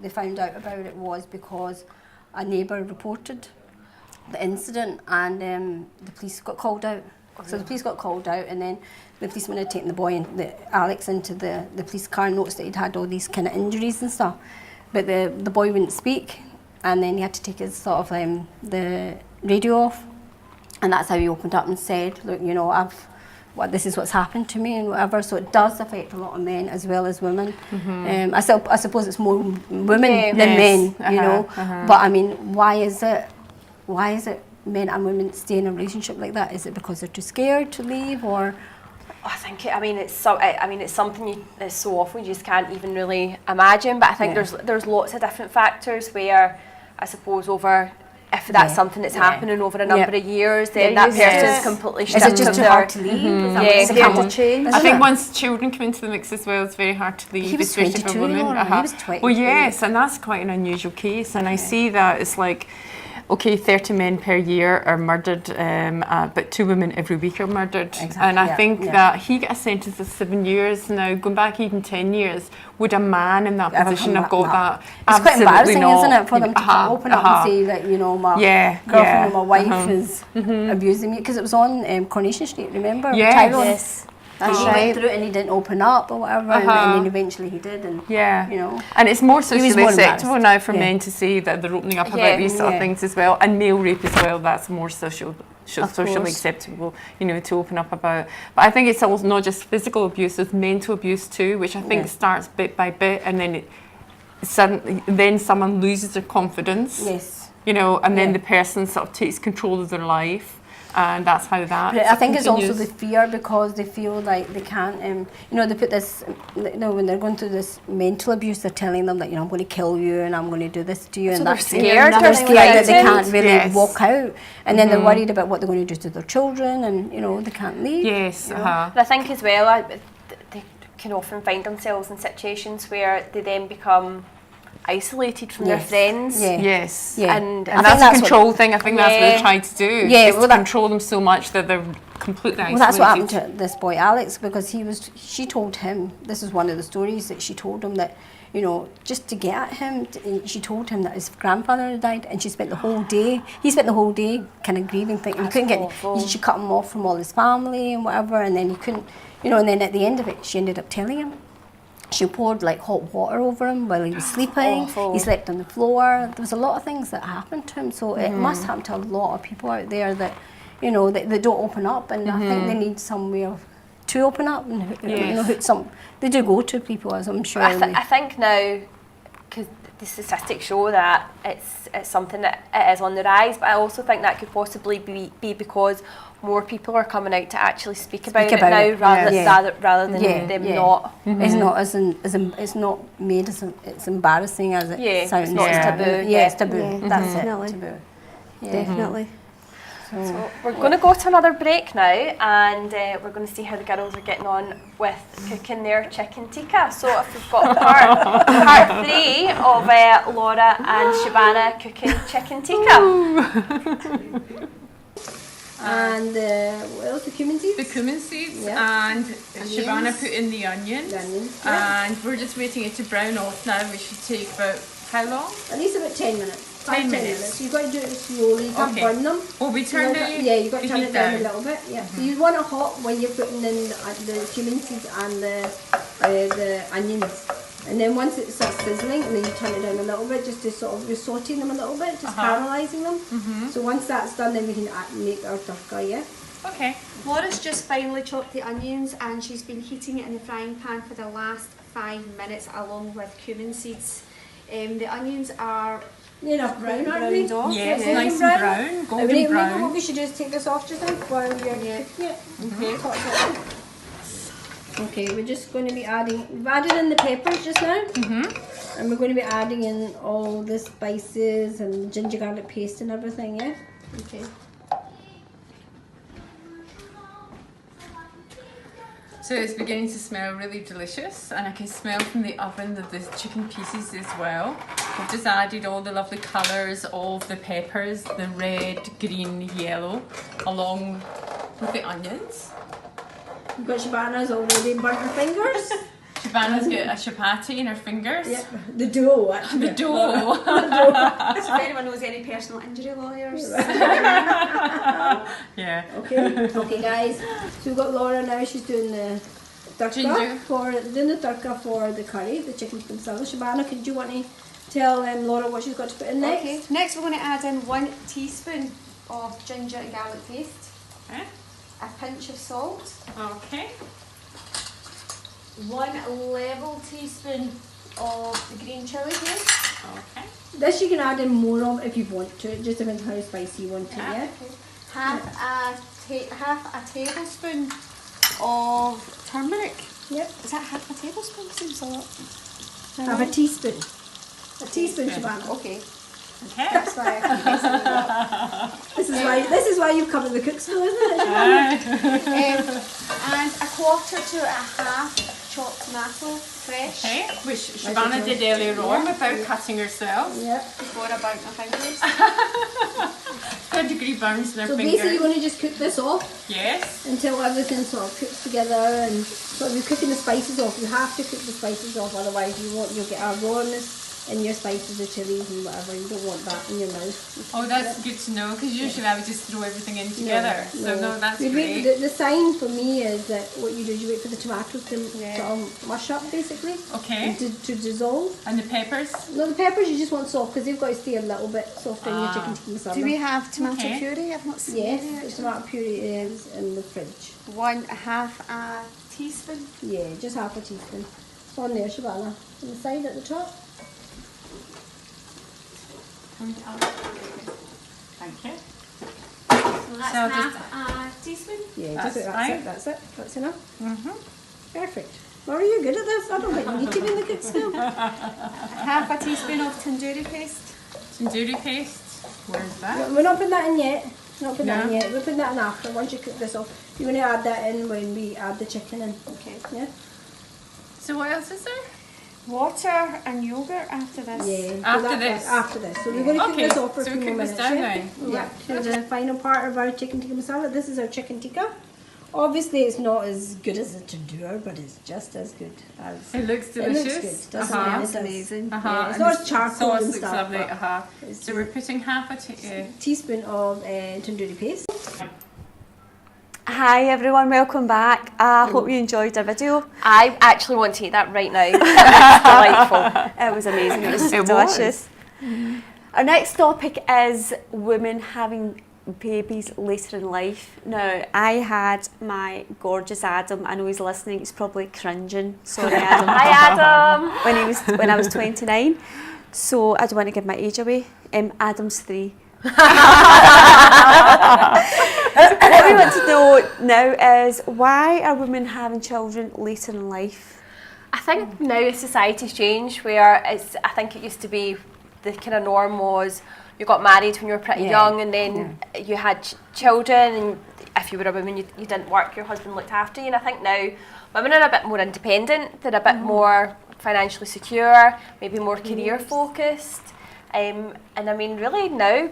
they found out about it was because a neighbour reported the incident, and the police got called out. So the police got called out, and then the policeman had taken the boy and Alex into the police car, and noticed that he'd had all these kind of injuries and stuff. But the boy wouldn't speak, and then he had to take his sort of the radio off. And that's how he opened up and said, look, you know, this is what's happened to me and whatever. So it does affect a lot of men as well as women. Mm-hmm. I suppose it's more women than men, you know. But I mean, why is it men and women stay in a relationship like that? Is it because they're too scared to leave, or? I think it's something that's so awful you just can't even really imagine. But I think there's lots of different factors where I suppose if that's something that's happening over a number of years, then that person's completely stripped Is it just too hard to leave? Is that what change? I think once children come into the mix as well, it's very hard to leave, He was especially 22, for women. He was 22. Well, yes, and that's quite an unusual case. And I see that it's like, okay, 30 men per year are murdered, but 2 women every week are murdered. Exactly, and I think that he got a sentence of 7 years. Now, going back even 10 years, would a man in that position have got that? It's quite embarrassing, isn't it, for them to open up and say that, you know, my girlfriend or my wife is abusing me, because it was on Coronation Street, remember? Tyrone. Yes. That's he went through it and he didn't open up or whatever, and then eventually he did, and you know. And it's more socially more acceptable now for men to say that they're opening up about these sort of things as well, and male rape as well. That's more socially acceptable, you know, to open up about. But I think it's also not just physical abuse; it's mental abuse too, which I think starts bit by bit, and then then someone loses their confidence. Yes. You know, and then the person sort of takes control of their life. and that's how that. But I think it's also continues. the fear because they feel like they can't, you know, they put this, you know, when they're going through this mental abuse, they're telling them that, you know, I'm going to kill you and I'm going to do this to you. So and they're that's scared, They're they're scared that they can't frightened. really Yes. walk out. And then they're worried about what they're going to do to their children and, you know, they can't leave. Yes. you know. And I think as well, they can often find themselves in situations where they then become isolated from their Yes. friends. Yeah. Yes. Yeah. And I And think that's a that's what- control thing. I think that's what Yeah. they're trying to do. Yeah, is well, to that- control them so much that they're completely isolated. Well, that's what happened to this boy Alex because she told him, this is one of the stories that she told him that, you know, just to get at him, she told him that his grandfather had died and she spent the whole day, he spent the whole day kind of grieving, thinking he couldn't awful. get, she cut him off from all his family and whatever, and then he couldn't, you know, and then at the end of it, she ended up telling him. She poured like hot water over him while he was sleeping. Awful. He slept on the floor. There was a lot of things that happened to him. So it must happen to a lot of people out there that, you know, they don't open up, and I think they need somewhere to open up and you know, they do go to people, as I'm sure. I think now, because the statistics show that it's something that it is on the rise, but I also think that could possibly be because more people are coming out to actually speak about it now, rather than them not. It's not it's not made as it's embarrassing as it sounds. It's not as taboo. Yeah, it's taboo. Yeah, That's definitely. it. Taboo. Yeah. Definitely. So we're going to go to another break now, and we're going to see how the girls are getting on with cooking their chicken tikka. So if we've got part 3 of Laura and Shabana cooking chicken tikka. And what else? The cumin seeds. The cumin seeds, Yeah. and Shabana put in the onions, The onions, yeah. and we're just waiting it to brown off now, which should take about how long? At least about 10 minutes. 10 minutes. You've got to do it slowly. You can't Okay. burn them. Oh, we turn the Yeah, you've got to turn heat it down down. a little bit. Yeah. So you want it hot when you're putting in the cumin seeds and the onions. And then once it starts sizzling, and then you turn it down a little bit, just to sort of, you're sauteing them a little bit, just caramelising them. So once that's done, then we can make our tikka, yeah? Okay. Laura's just finely chopped the onions and she's been heating it in the frying pan for the last 5 minutes along with cumin seeds. The onions are Enough brown, aren't they? browned off. Yes, Yeah. nice and Brown. brown, Maybe golden what brown. we should do is take this off just now while you're cooking it. Okay. Okay, we're just going to be adding, we've added in the peppers just now. And we're going to be adding in all the spices and ginger garlic paste and everything, yeah? Okay. So it's beginning to smell really delicious, and I can smell from the oven that the chicken pieces as well. We've just added all the lovely colours of the peppers, the red, green, yellow, along with the onions. We've got Shabana's already burnt her fingers. Shabana's got a chapati in her fingers. Yeah, the dough actually. The dough. So if anyone knows any personal injury lawyers. Yeah. Okay guys, so we've got Laura now, she's doing the Ginger. doing the turka for the curry, the chicken tikka masala. Shabana, could you want to tell Laura what she's got to put in next? Okay. Next we're going to add in 1 teaspoon of ginger and garlic paste, Okay. a pinch of salt, Okay. 1 level teaspoon of the green chilli paste. Okay. This you can add in more of if you want to, it just depends how spicy you want it, yeah? Half a tablespoon of turmeric. Yep. Is that half a tablespoon? Seems a lot. Have a teaspoon. A teaspoon, Shabana. Okay. Okay. That's why I keep messing it up. This is why you've come to the cook school, isn't it, Shabana? And a quarter to a half chopped tomato, fresh. Okay, which Shabana did earlier on without cutting herself. Yep. Before I burnt my fingers. 3rd-degree burns in her So fingers. basically you're going to just cook this off Yes. until everything sort of cooks together, and sort of you're cooking the spices off. You have to cook the spices off, otherwise you'll get a rawness in your spices, the chilies and whatever. You don't want that in your mouth. Oh, that's good to know, because usually I would just throw everything in together. So no, that's You wait, great. the sign for me is that what you do is you wait for the tomatoes to sort of mush up, basically. Okay. And to dissolve. And the peppers? No, the peppers you just want soft because they've got to stay a little bit soft in your chicken tikka masala. Do we have tomato Okay. puree? I've not seen Yes, any the actually. tomato puree is in the fridge. 1/2 a teaspoon. Yeah, just half a teaspoon. It's on there, Shabana. On the side at the top. Thank you. So That's So half a teaspoon. Yeah, That's that's fine. it. That's it. That's enough. Perfect. Laura, you're good at this. I don't think you need to be in the kitchen now. Half a teaspoon of tandoori paste. Tandoori paste. Where's that? We're not putting that in yet. Not putting that in No. yet. We're putting that in after. Once you cook this up, you want to add that in when we add the chicken in. Okay. Yeah. So what else is there? Water and yogurt after this. Yeah. After this? After this. So we're going to cook Okay, this off for so a few we more cook this minutes. down Yeah. now. Yeah. So the final part of our chicken tikka masala. This is our chicken tikka. Obviously, it's not as good as a tandoor, but it's just as good as. It looks It delicious. looks good. Doesn't Uh-huh. it? It's amazing. Yeah, it's And not the charcoal sauce and looks stuff, lovely. but So we're putting half a teaspoon of tandoori paste. Hi everyone, welcome back. I hope you enjoyed our video. I actually want to eat that right now. It's delightful. It was amazing, it was It was. delicious. Our next topic is women having babies later in life. Now, I had my gorgeous Adam, I know he's listening, he's probably cringing. Sorry Adam. Hi, Adam. When I was 29. So I don't want to give my age away. Adam's 3. What we want to know now is, why are women having children later in life? I think now society's changed, where I think it used to be the kind of norm was you got married when you were pretty young, and then you had children, and if you were a woman you didn't work, your husband looked after you. And I think now women are a bit more independent, they're a bit more financially secure, maybe more career focused, and I mean really now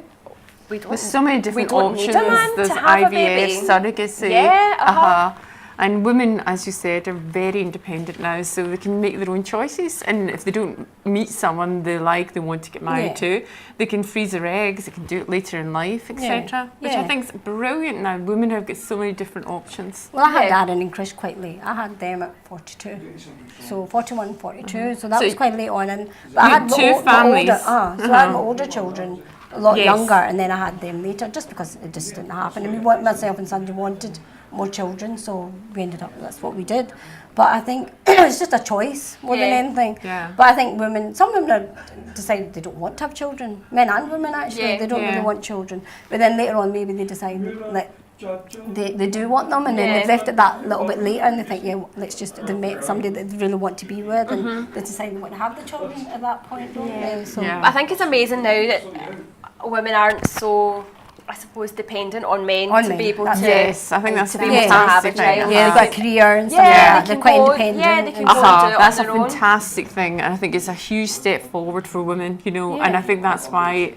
we don't, There's so many different we don't need options. a man There's to have a IVF, baby. surrogacy. Yeah, And women, as you said, are very independent now, so they can make their own choices. And if they don't meet someone they like, they want to get married to, they can freeze their eggs, they can do it later in life, etc. Which I think is brilliant now. Women have got so many different options. Well, I had Darren and Chris quite late. I had them at 42. So 41, 42. So that So was quite late on. And but I had two families. So I had my older children a lot younger, and then I had them later, just because it just didn't happen. And myself and Sanjay wanted more children, so we ended up, that's what we did. But I think it's just a choice more than anything. But I think some women decide they don't want to have children. Men and women actually, they don't really want children. But then later on maybe they decide that they do want them, and then they've left it that little bit later, and they think, let's just, they met somebody that they really want to be with, and they decide they want to have the children at that point, don't they? So I think it's amazing now that women aren't so, I suppose, dependent on men to be able to. Yes, I think that's to a be able to have a fantastic thing. child. they've got a career and stuff like that. They're quite independent. Yeah, they can go and do it That's a on their own. fantastic thing, and I think it's a huge step forward for women, and I think that's why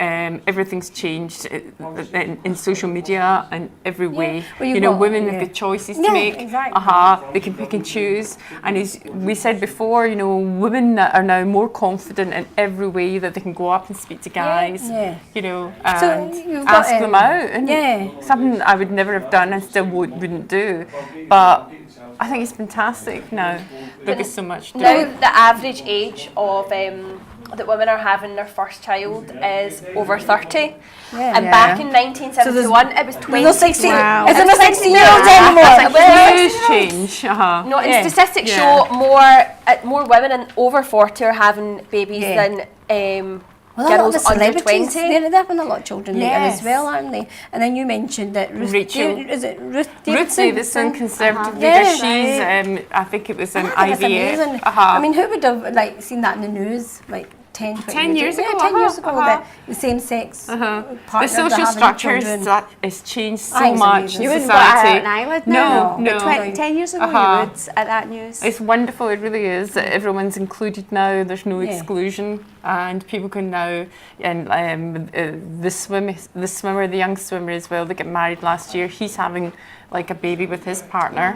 everything's changed in social media and every way. Well, women have got choices to make. Exactly. They can pick and choose, and as we said before, women are now more confident in every way that they can go up and speak to guys, and ask them out, and something I would never have done and still wouldn't do, but I think it's fantastic now. There's so much to Now it. the average age of that women are having their first child is over 30. And back in 1971 it was 20. No 60. Wow. Isn't it 60-year-olds anymore? Huge change. No, and statistics show more women in over 40 are having babies than girls under 20. They're having a lot of children later as well, aren't they? And then you mentioned that Ruth Davidson, Conservative leader, she's, I think it was an IVF. I mean, who would have seen that in the news 10 years ago? 10 years ago, that the same sex partners the social are having structure children. has changed so It's much amazing. in You wouldn't bat society. an eyelid now. No. 10 years ago you would at that news. It's wonderful, it really is. Everyone's included now, there's no exclusion, and people can now, and the swimmer, the young swimmer as well, that got married last year, he's having like a baby with his partner,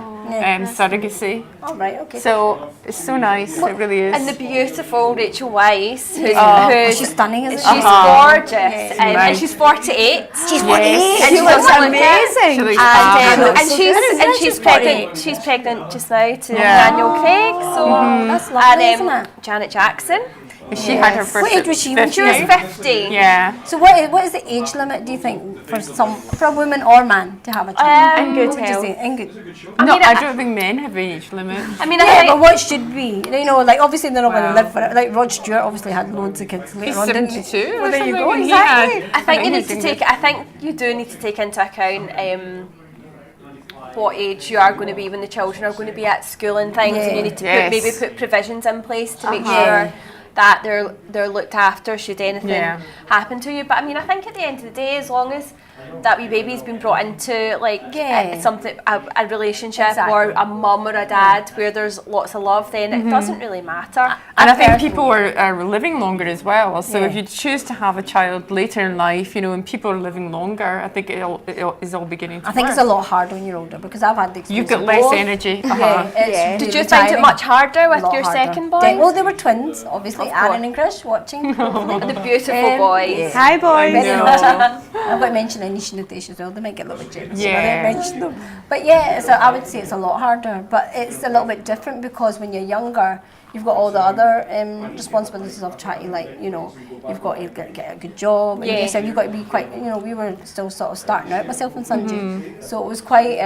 surrogacy. Oh, right, okay. So it's so nice, it really is. And the beautiful Rachel Weisz, She's stunning, isn't she? she's gorgeous, and she's 48. She's 48. She looks amazing. She looks and she's pregnant. She's pregnant just now to Daniel Craig. So That's lovely, isn't and it? Janet Jackson. She had her first. What age was she when She was 50. Yeah. So what is the age limit, do you think, for a woman or man to have a child? In good What would you health. say? In good. I don't think men have an age limit. I mean, I Yeah, think but what should be? You know, like obviously they're not going to Wow. live for it. Like Rod Stewart obviously had loads of kids later He's on, didn't he? 72 or Well, there you go. something, and he Exactly. had- I think you need he's to doing take. good. I think you do need to take into account what age you are going to be when the children are going to be at school and things, and you need to Yes. put provisions in place to make sure that they're looked after should anything happen to you. But I mean, I think at the end of the day, as long as that wee baby's been brought into like something, a relationship or a mum or a dad where there's lots of love, then it doesn't really matter. And I think people are living longer as well. So if you choose to have a child later in life, you know, and people are living longer, I think it is all beginning to I think work. it's a lot harder when you're older because I've had the experience. You've got of less both. energy. Did you find it much harder with your second boy? Well, they were twins, obviously. Aaron and Chris watching. The beautiful boys. Hi, boys. I've got to mention Anish and Natesh as well. They might get a little bit jealous when I mention them. But yeah, so I would say it's a lot harder. But it's a little bit different because when you're younger, you've got all the other responsibilities of trying to, like, you know, you've got to get a good job. And so you've got to be quite, you know, we were still sort of starting out, myself and Sanjay. So it was quite...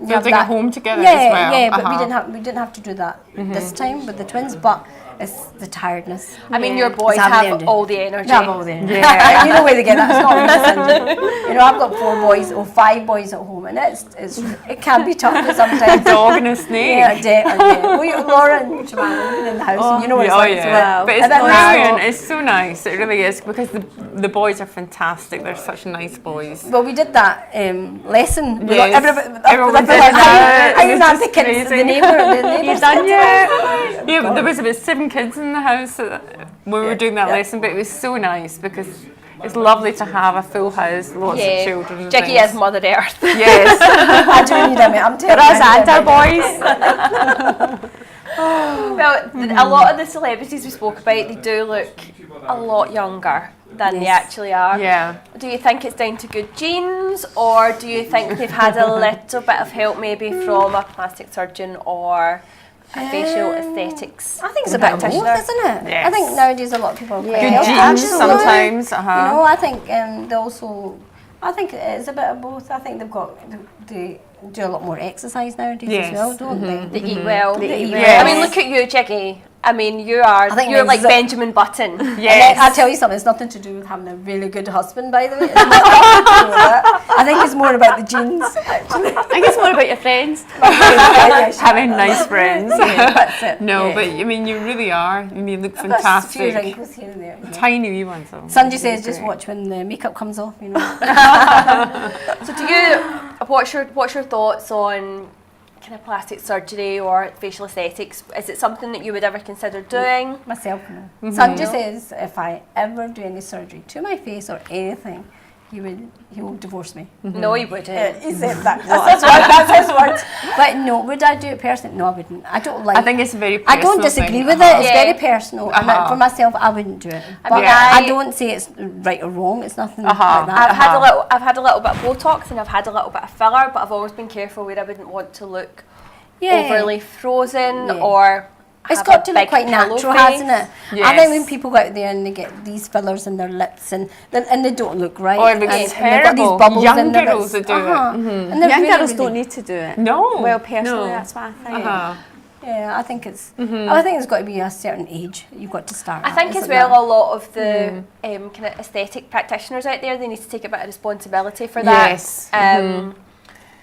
building a home together as well. Yeah, but we didn't have to do that this time with the twins. But it's the tiredness. I mean, your boys have all the energy. They have all the energy. Yeah. You know where they get that. It's not me. You know, I've got 4 boys or 5 boys at home, and it can be tough sometimes. Dog and a snake. Well, Laura and Shabana live in the house, and you know what it's like. Yeah. But it's And then brilliant. It's so nice. It really is because the boys are fantastic. They're such nice boys. Well, we did that lesson. We Yes. Everyone did I that. didn't have the kids, the neighbours. You've done yeah, there was about 7 kids in the house when we were doing that lesson, but it was so nice because it's lovely to have a full house, lots of children. And Jiggy things. is Mother Earth. Yes. I do need them. I'm telling Us and our boys. Well, a lot of the celebrities we spoke about, they do look a lot younger than they actually are. Yeah. Do you think it's down to good genes, or do you think they've had a little bit of help maybe from a plastic surgeon or a facial aesthetics? I think it's a bit of both, practitioner? isn't it? Yes. I think nowadays a lot of people are quite Good health genes conscious now. sometimes. You know, I think they also. I think it's a bit of both. I think they do a lot more exercise nowadays as well, don't they? They eat well. They eat well. I mean, look at you, Jiggy. I mean, you're like Benjamin Button. Yes. I'll tell you something, it's nothing to do with having a really good husband, by the way. It's not nothing to do with that. I think it's more about the genes, actually. I think it's more about your friends. Having nice friends. Yeah, that's it. No, Yeah. but I mean, you really are. I mean, you look I've got a few fantastic. wrinkles here and there. Tiny wee ones. Though. Sanjay says just watch when the makeup comes off, you know. So what's your thoughts on kind of plastic surgery or facial aesthetics? Is it something that you would ever consider doing? Myself, no. Sanjay says if I ever do any surgery to my face or anything, he will divorce me. No, he wouldn't. He said that. That's his words. But no, would I do it personally? No, I wouldn't. I don't like. I think it's a very I personal don't disagree thing. with it. It's very personal. And Uh-huh. for myself, I wouldn't do it. But mean, I don't say it's right or wrong. It's nothing like that. I've had a little bit of Botox and I've had a little bit of filler, but I've always been careful where I wouldn't want to look overly frozen or. It's got to look quite natural, hasn't it? Yes. I think when people go out there and they get these fillers in their lips and they don't look right. Oh, it looks and terrible. they've got these bubbles Young in their girls lips. that do it. And they're Young really, girls really- don't need to do it. No. Well, personally, no. that's what I think. Yeah, I think it's. I think it's got to be a certain age you've got to start. I think at, as isn't well it? a lot of the kind of aesthetic practitioners out there, they need to take a bit of responsibility for that. Yes.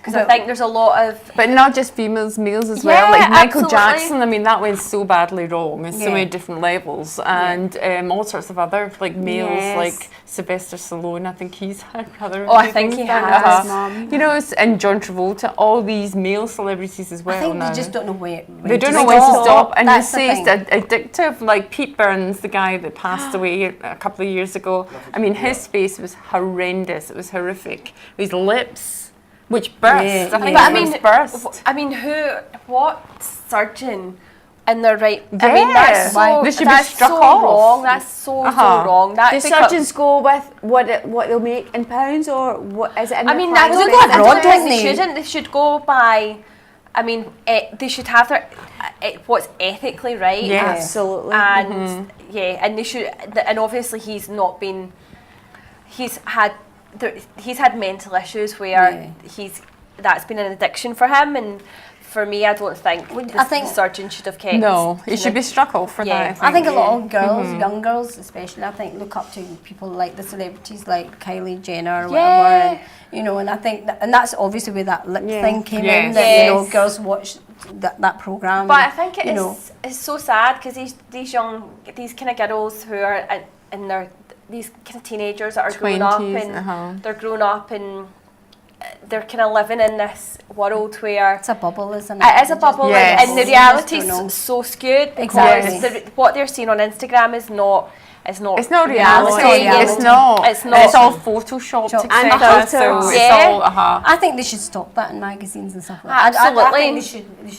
Because I think there's a lot of... But not just females, males as Yeah, well. Like Michael absolutely. Jackson, I mean, that went so badly wrong in so Yeah. many different levels. And all sorts of other, like males, Yes. like Sylvester Stallone, I think he's had other... Oh, I think he has. You know, and John Travolta, all these male celebrities as well I think now. they just don't know when. They don't know when to stop, and you That's the say it's thing. addictive. Like Pete Burns, the guy that passed away a couple of years ago. I mean, his face was horrendous. It was horrific. His lips, which burst. Yeah, I think yeah. it was burst. I mean, what surgeon in their right... I mean, that's so, They should be that's struck so off. wrong. That's so wrong. Do That's surgeons go with what they'll make in pounds, or what is it in I the mean, price? I don't go abroad, think don't they they? shouldn't. They should go by... I mean, they should have their what's ethically right. Yeah. Absolutely. And and they should, and obviously he's had mental issues where that's been an addiction for him, and for me, I don't think the surgeon should have kept. No, he should be struck off for that. I think a lot of girls, young girls especially, I think look up to people like the celebrities like Kylie Jenner or whatever, and, and I think and that's obviously where that lip thing came in. That girls watch that program. But I think it's so sad because these kind of girls who are in their these kind of teenagers that are growing up and they're growing up and they're kind of living in this world where it's a bubble, isn't it? It is a bubble, and the reality is so skewed because what they're seeing on Instagram is not. It's not reality. It's not. It's all photoshopped, etc. So it's all. I think they should stop that in magazines and stuff like that. Absolutely. I think they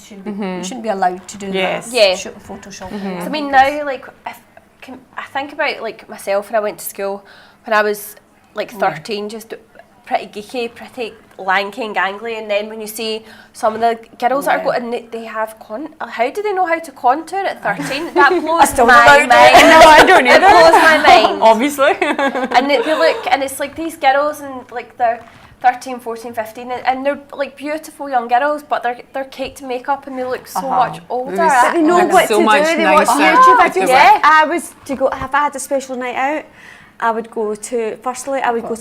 shouldn't be allowed to do that. Photoshop. I mean, now, like, I think about like myself when I went to school when I was like 13, just pretty geeky, pretty lanky and gangly, and then when you see some of the girls that are going, they have how do they know how to contour at 13? That blows my mind. No, I don't either. It blows my mind. Obviously. And they look, and it's like these girls and like they're 13, 14, 15, and they're like beautiful young girls, but they're caked in makeup and they look so much older. But they know what to do. They watch YouTube videos. If I had a special night out, I would go to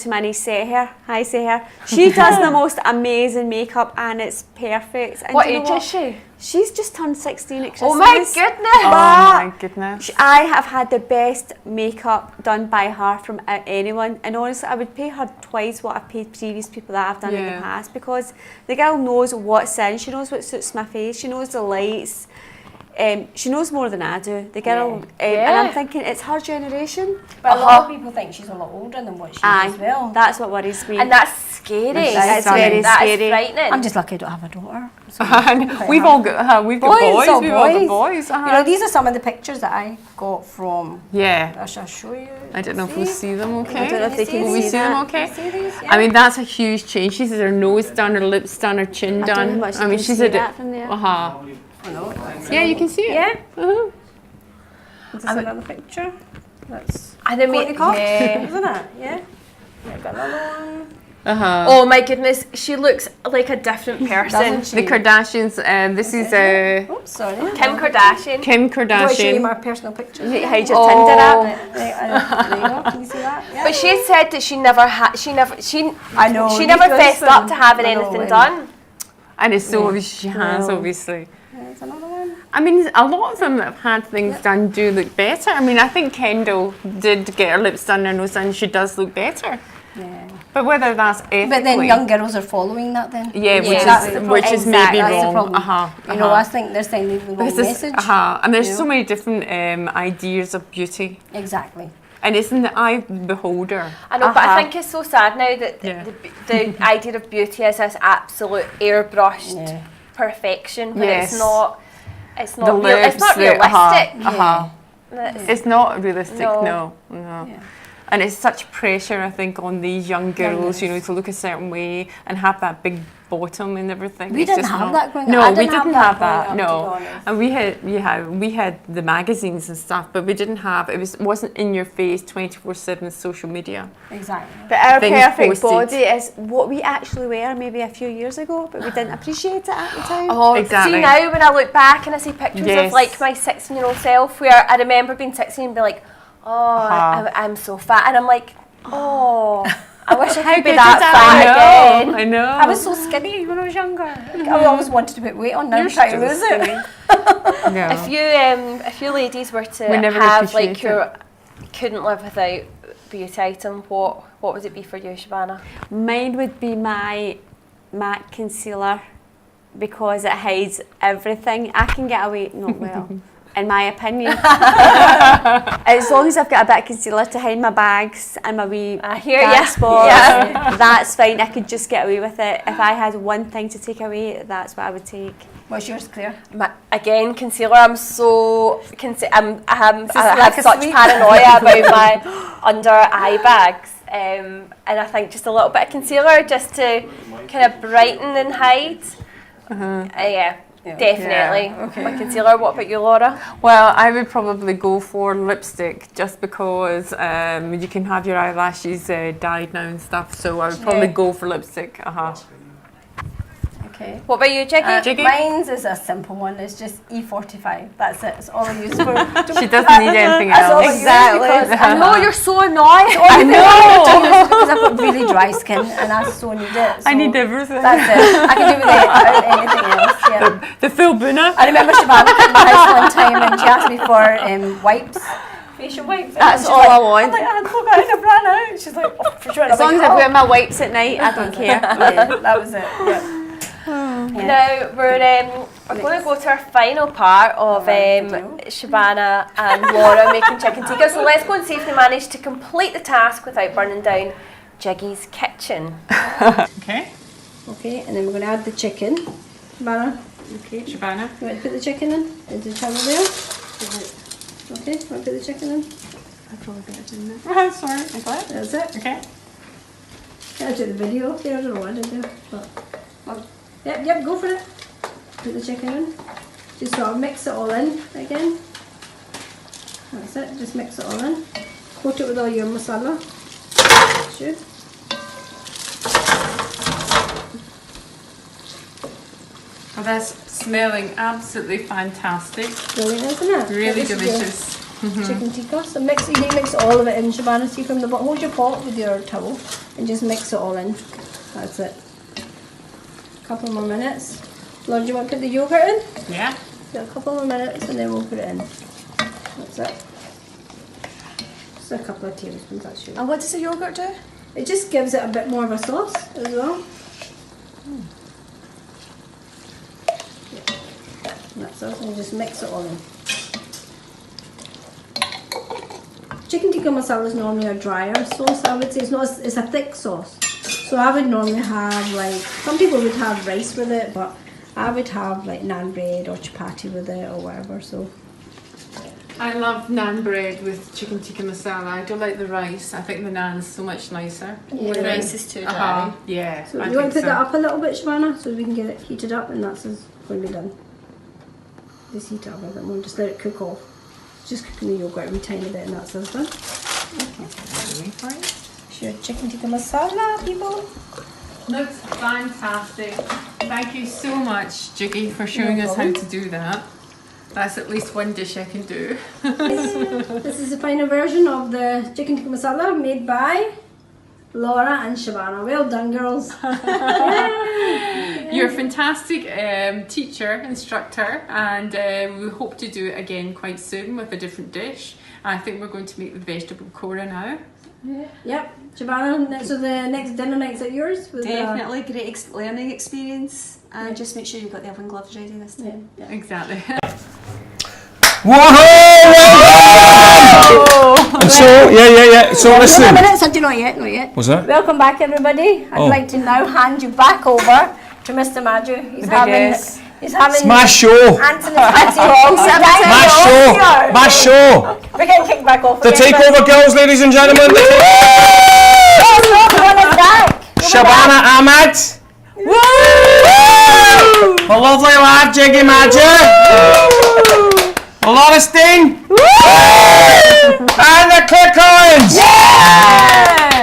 my niece Seher. Hi Seher. She does the most amazing makeup and it's perfect. And what age is she? She's just turned 16 at Christmas. Oh my goodness! Oh my goodness! I have had the best makeup done by her from anyone, and honestly, I would pay her twice what I've paid previous people that I've done in the past because the girl knows what's in. She knows what suits my face. She knows the lights. She knows more than I do. The girl, and I'm thinking it's her generation. But a lot of people think she's a lot older than what she is as well. That's what worries me. And that's scary. That's very scary. Frightening. I'm just lucky I don't have a daughter. So we've all got boys. We've all got boys. You know, these are some of the pictures that I got from. Yeah. I shall show you. I don't know if we'll see them. Okay. I don't know if they can Will we see them? Okay. I mean, that's a huge change. She's had her nose done, her lips done, her chin done. I don't know how much you can see that from there. Yeah, you can see it. Yeah. This is another picture. That's and then isn't it? Yeah. I've got another one. Oh my goodness, she looks like a different person. The Kardashians. This is Oops, sorry. Kim Kardashian. Kim Do I show you Kardashian. my personal pictures? Hide your Tinder app. There you go. Can you see that? Yeah. But she said that she never I know. she never fessed up to having anything done. And it's so obvious she has, obviously. There's another one. I mean, a lot of them that have had things done do look better. I mean, I think Kendall did get her lips done, her nose done. She does look better. Yeah. But whether that's ethically... But then young girls are following that then. Yeah, which is That's maybe the wrong. problem. You know, I think they're sending the wrong message. And there's so many different ideas of beauty. Exactly. And it's in the eye of the beholder. I know, but I think it's so sad now that the idea of beauty is this absolute airbrushed perfection when it's not it's not realistic. It's not realistic, no. And it's such pressure, I think, on these young girls, you know, to look a certain way and have that big bottom and everything. We didn't have that growing up. No, we didn't have growing that. up, No, and we had the magazines and stuff, but we didn't have. It wasn't in your face 24/7 social media. Exactly. But our Things perfect posted. body is what we actually were maybe a few years ago, but we didn't appreciate it at the time. Oh, Exactly. See now when I look back and I see pictures of like my 16-year-old self, where I remember being 16 and be like, I'm so fat, and I'm like, I wish I could be that fat again. I know. I was so skinny when I was younger. I always wanted to put weight on. Now I'm trying to lose it. If you ladies were to have like couldn't live without beauty item, what would it be for you, Shabana? Mine would be my MAC concealer because it hides everything. I can get away, not well, in my opinion. As long as I've got a bit of concealer to hide my bags and my wee dark spots, that's fine. I could just get away with it. If I had one thing to take away, that's what I would take. What's yours, Claire? Again, concealer. I have such paranoia about my under eye bags, and I think just a little bit of concealer just to kind of brighten and hide. Definitely. Yeah, okay. My concealer. What about you, Laura? Well, I would probably go for lipstick just because you can have your eyelashes dyed now and stuff. So I would probably go for lipstick. Okay. What about you, Jiggy? Mine's is a simple one. It's just E45. That's it. It's all I use for. She doesn't need anything That's all I else. use Exactly. because I know you're so annoyed. I know because I've got really dry skin and I so need it. So I need everything. That's it. I can do without anything else. Yeah. The fullbhoona. I remember Shabana came to my house one time and she asked me for wipes. Facial wipes. That's all I want. I'm like, I look, I ran out. She's like, oh, for sure. As long as I wear my wipes at night, I don't care. Yeah, that was it. Yeah. Now we're going to go to our final part of Shabana and Laura making chicken tikka. So let's go and see if they manage to complete the task without burning down Jiggy's kitchen. Okay. Okay, and then we're going to add the chicken. Shabana. Okay, Shabana. You want to put the chicken in? Into the channel there? Okay, want to put the chicken in? I probably better do that. Oh, sorry. I got it. That's it. Okay. I took the video there, I don't know what I did there. But, yep, go for it. Put the chicken in. Just sort of mix it all in again. That's it, just mix it all in. Coat it with all your masala. Sure. Oh, that's smelling absolutely fantastic. Brilliant, isn't it? Really This is your delicious. Chicken tikka. So mix, you need to mix all of it in, Shabana. See from the bottom. Hold your pot with your towel and just mix it all in. That's it. A couple more minutes. Laura, do you want to put the yogurt in? Yeah. So a couple more minutes and then we'll put it in. That's it. Just a couple of tablespoons, that's sure. And what does the yogurt do? It just gives it a bit more of a sauce as well. That's it, and just mix it all in. Chicken tikka masala is normally a drier sauce. I would say it's a thick sauce. So I would normally have like, some people would have rice with it, but I would have like naan bread or chapati with it or whatever. So I love naan bread with chicken tikka masala. I don't like the rice. I think the naan's so much nicer. Yeah. The rice is too dry. Yeah. So I you want to think put that up a little bit, Shabana, so we can get it heated up, and that's going to be done. Just heat it up a bit more, just let it cook off. Just cooking the yogurt every tiny bit, and that's us done. Okay. Sure, chicken tikka masala, people. Looks fantastic. Thank you so much, Jiggy, for showing us how to do that. That's at least one dish I can do. This is the final version of the chicken tikka masala made by Laura and Shabana. Well done, girls. You're a fantastic teacher, instructor, and we hope to do it again quite soon with a different dish. I think we're going to make the vegetable kora now. Yep, Shabana, so the next dinner night's at yours? With, Definitely great learning experience, and just make sure you've got the oven gloves ready this time. Yeah. Exactly. And so, yeah. So listen. Wait a minute, Sanjay, not yet. What's that? Welcome back, everybody. I'd like to now hand you back over to Mr. Majhu. He's having It's my show. Anthony's wrong. My show. We're getting kicked back off. The Takeover girls, ladies and gentlemen. Shabana Ahmad. The lovely lad, Jiggy Majhu. Laura Steen. And the Click-Ons.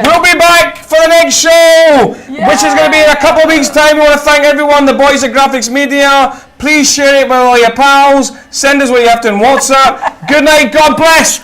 We'll be back for the next show, which is going to be in a couple of weeks' time. We want to thank everyone, the boys at Graphics Media. Please share it with all your pals. Send us what you have to on WhatsApp. Good night. God bless.